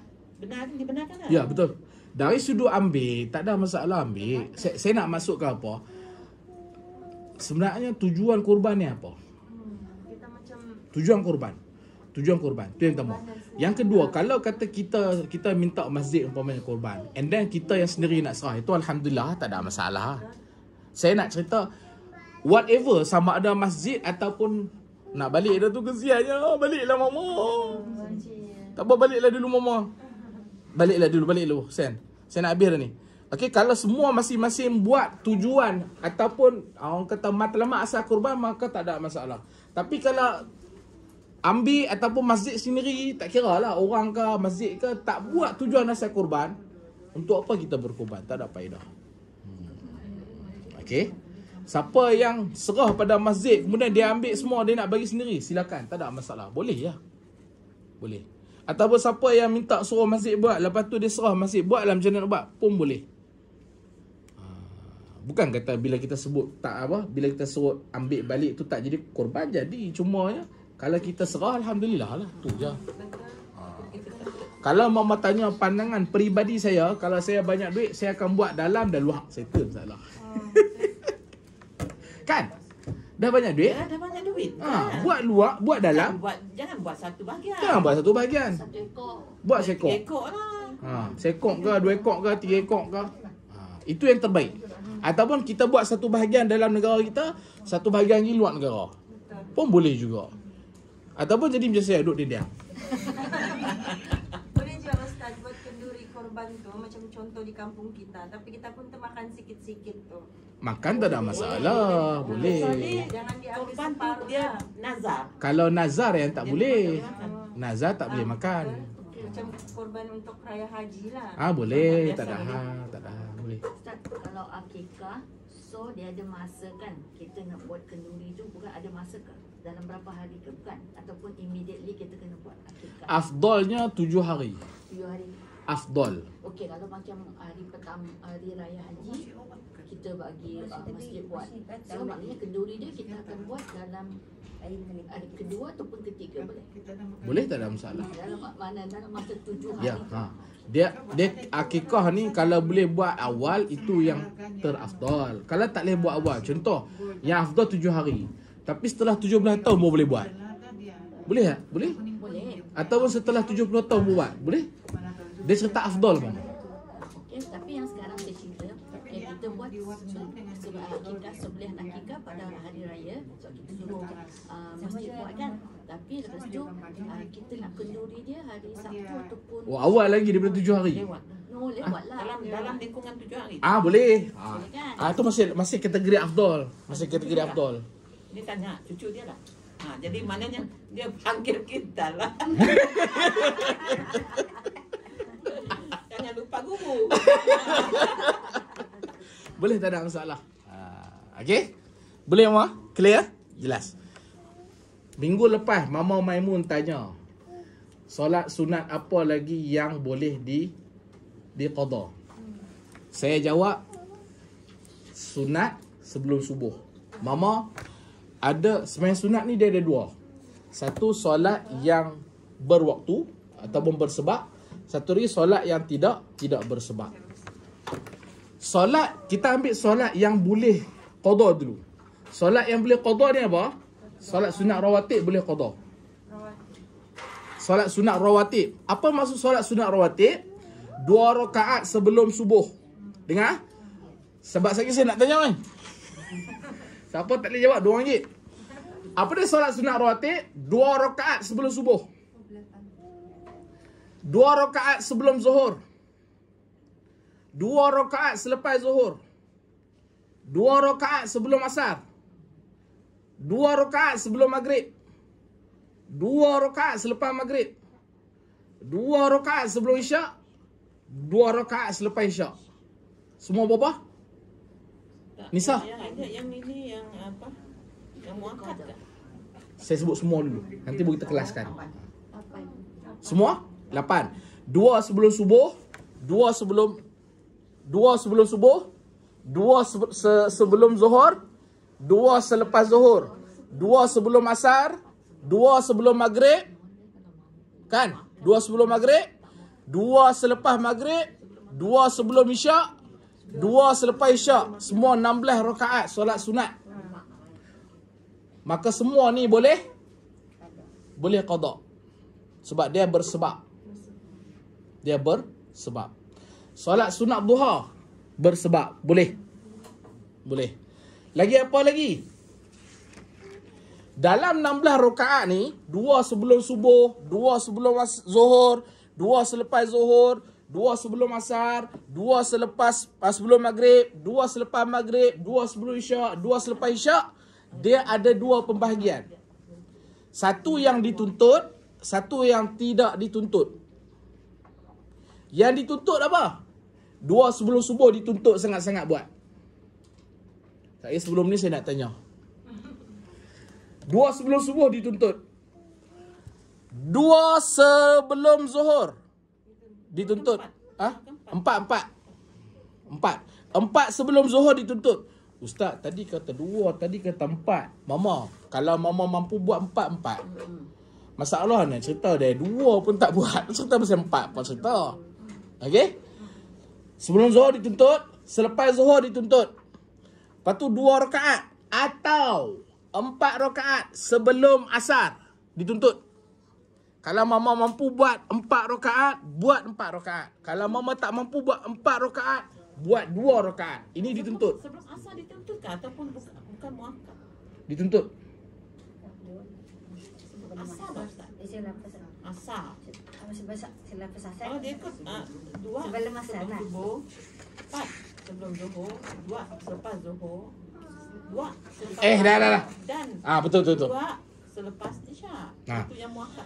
dibenarkan tak? Ya, betul. Dari sudut ambil, tak ada masalah ambil. Saya nak masuk ke apa? Sebenarnya tujuan korban ni apa? Kita macam Tujuan korban. Tu yang pertama. Yang kedua, kalau kata kita minta masjid umpamanya korban, and then kita yang sendiri nak serah, itu alhamdulillah tak ada masalah. Saya nak cerita whatever, sama ada masjid ataupun nak balik dah tu kesiannya. Baliklah mama. Tak apa, baliklah dulu mama. Baliklah dulu Sen. Saya nak habis dah ni. Okey, kalau semua masing-masing buat tujuan ataupun orang kata matlamat asal korban, maka tak ada masalah. Tapi kalau ambil ataupun masjid sendiri, tak kira lah orang ke masjid ke, tak buat tujuan asal korban, untuk apa kita berkorban? Tak ada faedah. Okey. Siapa yang serah pada masjid, kemudian dia ambil semua, dia nak bagi sendiri, silakan, tak ada masalah. Boleh ya. Boleh. Ataupun siapa yang minta suruh masjid buat, lepas tu dia serah masjid buat lah macam mana nak buat, pun boleh. Bukan kata bila kita sebut tak apa, bila kita suruh ambil balik tu tak jadi korban, jadi cumanya kalau kita serah alhamdulillah lah, tu je. Kalau mama tanya pandangan peribadi saya, kalau saya banyak duit saya akan buat dalam dan luar, settle masalah. Kan? Dah banyak duit? Dah banyak duit. Buat luar, buat dalam. Jangan buat satu bahagian. Jangan buat satu bahagian. Satu ekor. Buat sekor. Ekor lah. Sekor ke, 2 ekor ke, 3 ekor ke. Itu yang terbaik. Ataupun kita buat satu bahagian dalam negara kita, satu bahagian lagi luar negara. Pun boleh juga. Ataupun jadi macam saya duduk dia diam. boleh juga Ustaz buat kenduri korban korban tu macam contoh di kampung kita, tapi kita pun termakan sikit-sikit tu. Makan tak ada masalah, boleh. Jangan diambil Korban tu separuh dia lah. nazar. Kalau nazar yang tak Dia boleh. tak boleh makan. Nazar tak boleh makan. Macam korban untuk raya haji lah. Boleh, Biasa tak ada boleh. hal, tak ada hal, boleh. Ustaz, kalau akikah, so dia ada masa kan? Kita nak buat kenduri tu bukan ada masa ke? Dalam berapa hari ke? Bukan? Ataupun immediately kita kena buat akikah? Afdalnya 7 hari. 7 hari. Afdal. Okey, kalau macam hari pertama, hari raya haji, kita bagi masjid buat. So maknanya kenduri dia kita akan buat dalam hari kedua ataupun ketiga boleh? Boleh tak ada masalah. Dalam masa 7 hari. Ya, Dia akikah ni kalau boleh buat awal itu yang terafdal. Kalau tak boleh buat awal, contoh yang afdal 7 hari. Tapi setelah 17 tahun baru boleh buat. Boleh tak? Boleh? Boleh. Ataupun setelah 70 tahun baru buat. Boleh? Dia cerita afdal kan? Okey, tapi yang sekarang saya cerita, kita buat akikah sebelum akikah pada hari raya. So kita suruh masjid buat kan. Tapi lepas tu kita nak kenduri dia hari Sabtu ataupun Awal lagi daripada 7 hari. Lewat. lewat lah. Dalam lingkungan 7 hari. Boleh. Boleh kan? Itu masih kategori afdal. Masih kategori afdal. Dia tanya cucu dia lah. Jadi maknanya dia panggil kita lah. Jangan lupa guru. Boleh, tak ada masalah. Okey? Boleh Mama? Clear? Jelas. Minggu lepas Mama Maimun tanya, solat sunat apa lagi yang boleh diqada? Saya jawab, sunat sebelum subuh. Mama, ada sembahyang sunat ni dia ada dua. Satu solat yang berwaktu ataupun bersebab, satu lagi solat yang tidak bersebab. Solat, kita ambil solat yang boleh qada dulu. Solat yang boleh qada ni apa? Solat sunat rawatib boleh qada. Solat sunat rawatib. Apa maksud solat sunat rawatib? 2 rakaat sebelum subuh. Dengar? Sebab saya nak tanya kan? Siapa tak boleh jawab RM2. Apa dia solat sunat rawatib? 2 rakaat sebelum subuh. 2 rakaat sebelum zuhur. 2 rakaat selepas zuhur. 2 rakaat sebelum asar. 2 rakaat sebelum maghrib. 2 rakaat selepas maghrib. 2 rakaat sebelum isyak. 2 rakaat selepas isyak. Semua berapa? Nisa? Yang ini yang apa? Yang muakkad tak? Saya sebut semua dulu. Nanti baru kita kelaskan. Apa itu? Semua? 8. 2 sebelum subuh. 2 sebelum subuh. 2 sebelum zuhur. 2 selepas zuhur. 2 sebelum asar. 2 sebelum maghrib. Kan? 2 sebelum maghrib. 2 selepas maghrib. 2 sebelum isyak. 2 selepas isyak. Semua 16 rakaat solat sunat. Maka semua ni boleh qada. Sebab dia bersebab. Dia bersebab. Solat sunat duha bersebab. Boleh. Lagi apa lagi? Dalam 16 rakaat ni, 2 sebelum subuh, 2 sebelum zuhur, 2 selepas zuhur, 2 sebelum asar, 2 sebelum maghrib, 2 selepas maghrib, 2 sebelum isyak, 2 selepas isyak, dia ada 2 pembahagian. Satu yang dituntut, satu yang tidak dituntut. Yang dituntut apa? 2 sebelum subuh dituntut sangat-sangat buat. Saya sebelum ni saya nak tanya. 2 sebelum subuh dituntut. 2 sebelum zuhur dituntut. 4 sebelum zuhur dituntut. Ustaz, tadi kata 2, tadi kata 4. Mama, kalau Mama mampu buat 4. Masalah nak cerita dia 2 pun tak buat. Cerita pasal 4 pun cerita. Okey? Sebelum zuhur dituntut, selepas zuhur dituntut. Lepas tu 2 rakaat atau 4 rakaat sebelum asar dituntut. Kalau Mama mampu buat 4 rakaat, buat 4 rakaat. Kalau Mama tak mampu buat 4 rakaat, buat 2 rakaat. Ini dituntut. Sebelum asar dituntut ke ataupun bukan muakkad? Dituntut. Asar dah Ustaz. asar. Selepas asar. Kalau dia ikut 2 Sebelum asar sebelum lah. subuh, 4 sebelum zuhur, 2 selepas zuhur, 2 selepas dah. dan Betul. 2 selepas isyak. Nah. Itu yang muakkad.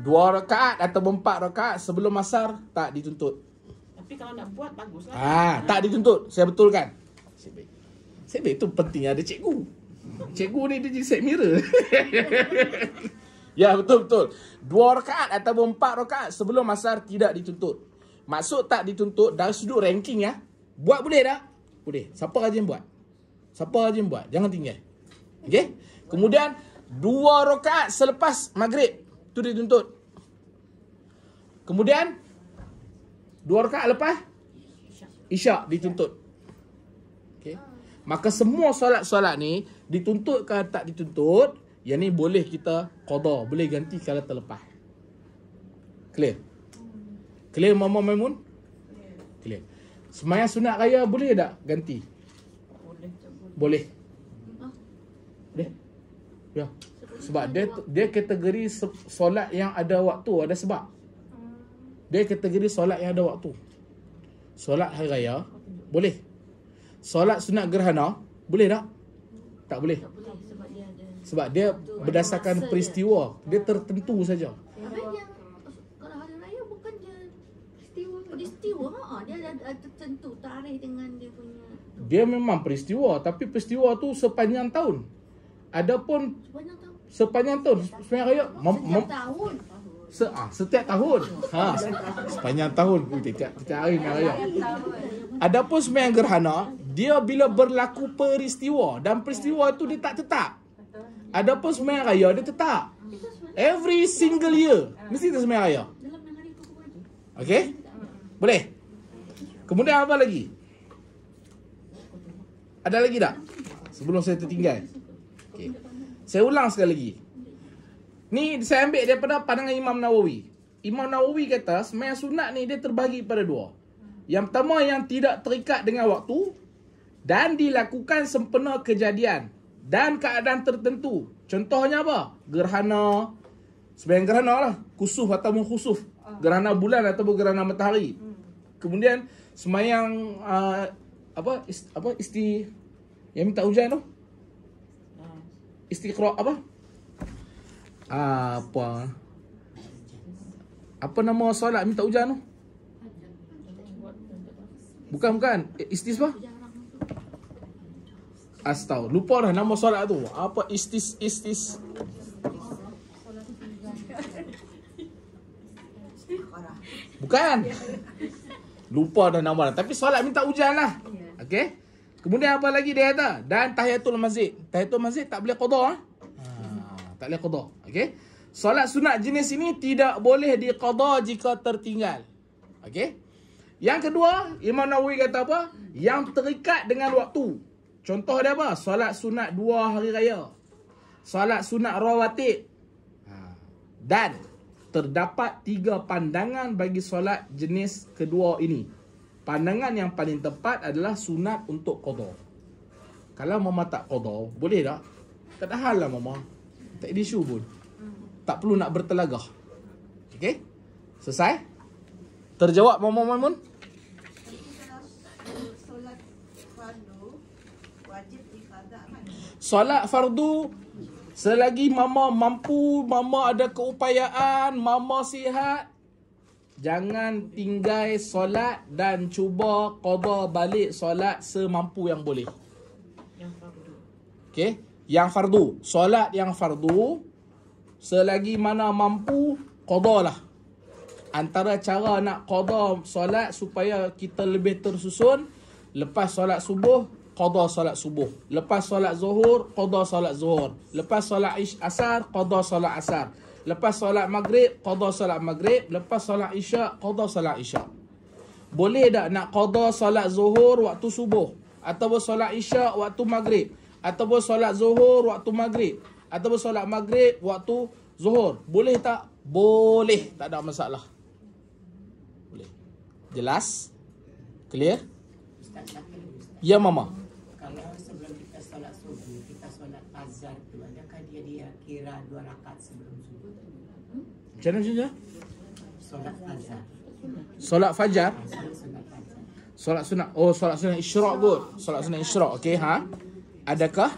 2 rakaat atau 4 rakaat sebelum asar tak dituntut. Tapi kalau nak buat baguslah. Tak dituntut. Saya betulkan. Sebab itu penting ada cikgu. Cikgu ni dia jadi set mirror. Ya, betul. 2 rakaat atau 4 rakaat sebelum asar tidak dituntut. Maksud tak dituntut dari sudut ranking ya. Buat boleh tak? Boleh. Siapa rajin buat? Jangan tinggal. Okey? Kemudian 2 rakaat selepas maghrib tu dituntut. Kemudian 2 rakaat lepas isyak dituntut. Okey. Maka semua solat-solat ni dituntut ke tak dituntut, yang ni boleh kita qada, boleh ganti kalau terlepas. Clear? Clear Mama Maimun? Clear. Sembahyang sunat raya boleh tak ganti? Boleh. Boleh. Ya. Sebab dia kategori solat yang ada waktu, ada sebab. Dia kategori solat yang ada waktu. Solat hari raya boleh. Solat sunat gerhana boleh tak? Tak boleh. Sebab dia berdasarkan peristiwa, dia tertentu saja. Habis yang kalau hari raya bukan dia peristiwa, dia ada tertentu tarikh dengan dia punya. Dia memang peristiwa, tapi peristiwa tu sepanjang tahun. Adapun sepanjang tahun sembahyang raya Setiap tahun. setiap tahun. Sepanjang tahun tiap hari sembahyang raya. Adapun sembahyang gerhana, dia bila berlaku peristiwa dan peristiwa itu dia tak tetap. Adapun sembahyang raya dia tetap. Every single year mesti kita sembahyang raya. Okey? Boleh? Kemudian apa lagi? Ada lagi tak? Sebelum saya tertinggal. Okey. Saya ulang sekali lagi. Ni saya ambil daripada pandangan Imam Nawawi. Imam Nawawi kata sembahyang sunat ni dia terbagi pada 2. Yang pertama yang tidak terikat dengan waktu dan dilakukan sempena kejadian dan keadaan tertentu. Contohnya apa? Gerhana. Sembahyang gerhana lah. Kusuf atau khusuf. Gerhana bulan atau gerhana matahari. Kemudian sembahyang yang minta hujan tu? Istiqra apa? Apa nama solat minta hujan tu? Bukan. Istisbah? Astagfirullah. Lupa dah nama solat tu. Apa istis. Bukan. Lupa dah nama dah. Tapi solat minta hujan lah. Okey. Kemudian apa lagi dia kata? Dan tahiyatul masjid. Tahiyatul masjid tak boleh qada. Tak boleh qada. Okey. Solat sunat jenis ini tidak boleh diqada jika tertinggal. Okey. Yang kedua, Imam Nawawi kata apa? Yang terikat dengan waktu. Contoh dia apa? Solat sunat 2 hari raya. Solat sunat rawatib. Dan terdapat 3 pandangan bagi solat jenis kedua ini. Pandangan yang paling tepat adalah sunat untuk qada. Kalau mama tak qada, boleh tak? Tak ada hal lah mama. Tak ada isu pun. Tak perlu nak bertelagah. Okey? Selesai? Terjawab Mama Maimun? Solat fardu wajib diqada kan? Solat fardu selagi mama mampu, mama ada keupayaan, mama sihat, jangan tinggal solat dan cuba qada balik solat semampu yang boleh. Yang fardu. Okey? Yang fardu, solat yang fardu selagi mana mampu qadalah. Antara cara nak qada solat supaya kita lebih tersusun, lepas solat subuh qada solat subuh, lepas solat zuhur qada solat zuhur, lepas solat asar qada solat asar, lepas solat maghrib qada solat maghrib, lepas solat isyak qada solat isyak. Boleh tak nak qada solat zuhur waktu subuh, ataupun solat isyak waktu maghrib, ataupun solat zuhur waktu maghrib, ataupun solat maghrib waktu zuhur? Boleh tak? Boleh, tak ada masalah. Boleh. Jelas? Clear? Ya mama. Kalau sebelum kita solat subuh, kita solat azhar tu, adakah dia kira 2 rakaat sebelum subuh? Macam mana? Solat fajar. Solat fajar. Sunat fajar. Solat sunat. Oh, solat sunat isyraq kot. Solat sunat isyraq. Okey, ha? Adakah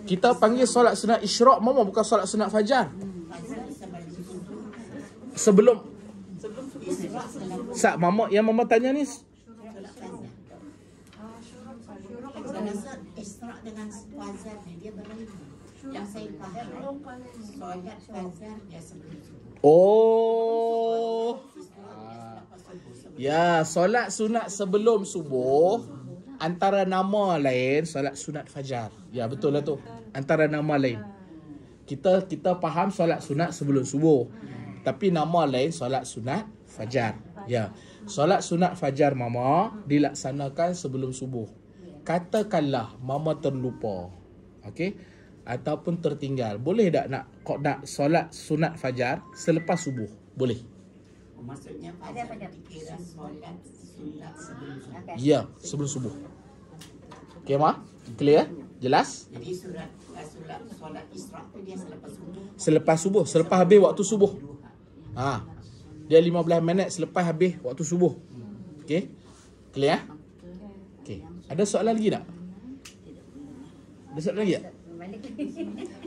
kita panggil solat sunat isyraq mama, bukan solat sunat fajar? Sebelum Sat, mama yang mama tanya ni Isra dengan fajar dia berlainan. Yang saya faham, solat fajar dia sebelum subuh. oh. Ya, solat sunat sebelum subuh antara nama lain solat sunat fajar. Ya, betul lah tu. Antara nama lain. Kita faham solat sunat sebelum subuh. Tapi nama lain solat sunat fajar. Ya. Solat sunat fajar mama dilaksanakan sebelum subuh. Katakanlah mama terlupa. Okey? Ataupun tertinggal. Boleh tak nak solat sunat fajar selepas subuh? Boleh. Maksudnya fajar dikira solat sunat sebelum subuh. Ya, sebelum subuh. Okey, Ma? Clear? Jelas? Jadi solat Isra tu dia selepas subuh. Selepas subuh, selepas habis waktu subuh. Ha. Dia 15 minit selepas habis waktu subuh. Okey? Clear? Okey. Ada soalan lagi tak? Ada soalan lagi tak?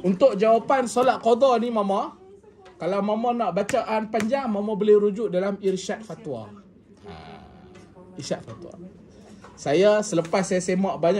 Untuk jawapan solat qada ni mama, kalau mama nak bacaan panjang, mama boleh rujuk dalam Irsyad Fatwa. Irsyad Fatwa. Saya selepas saya semak banyak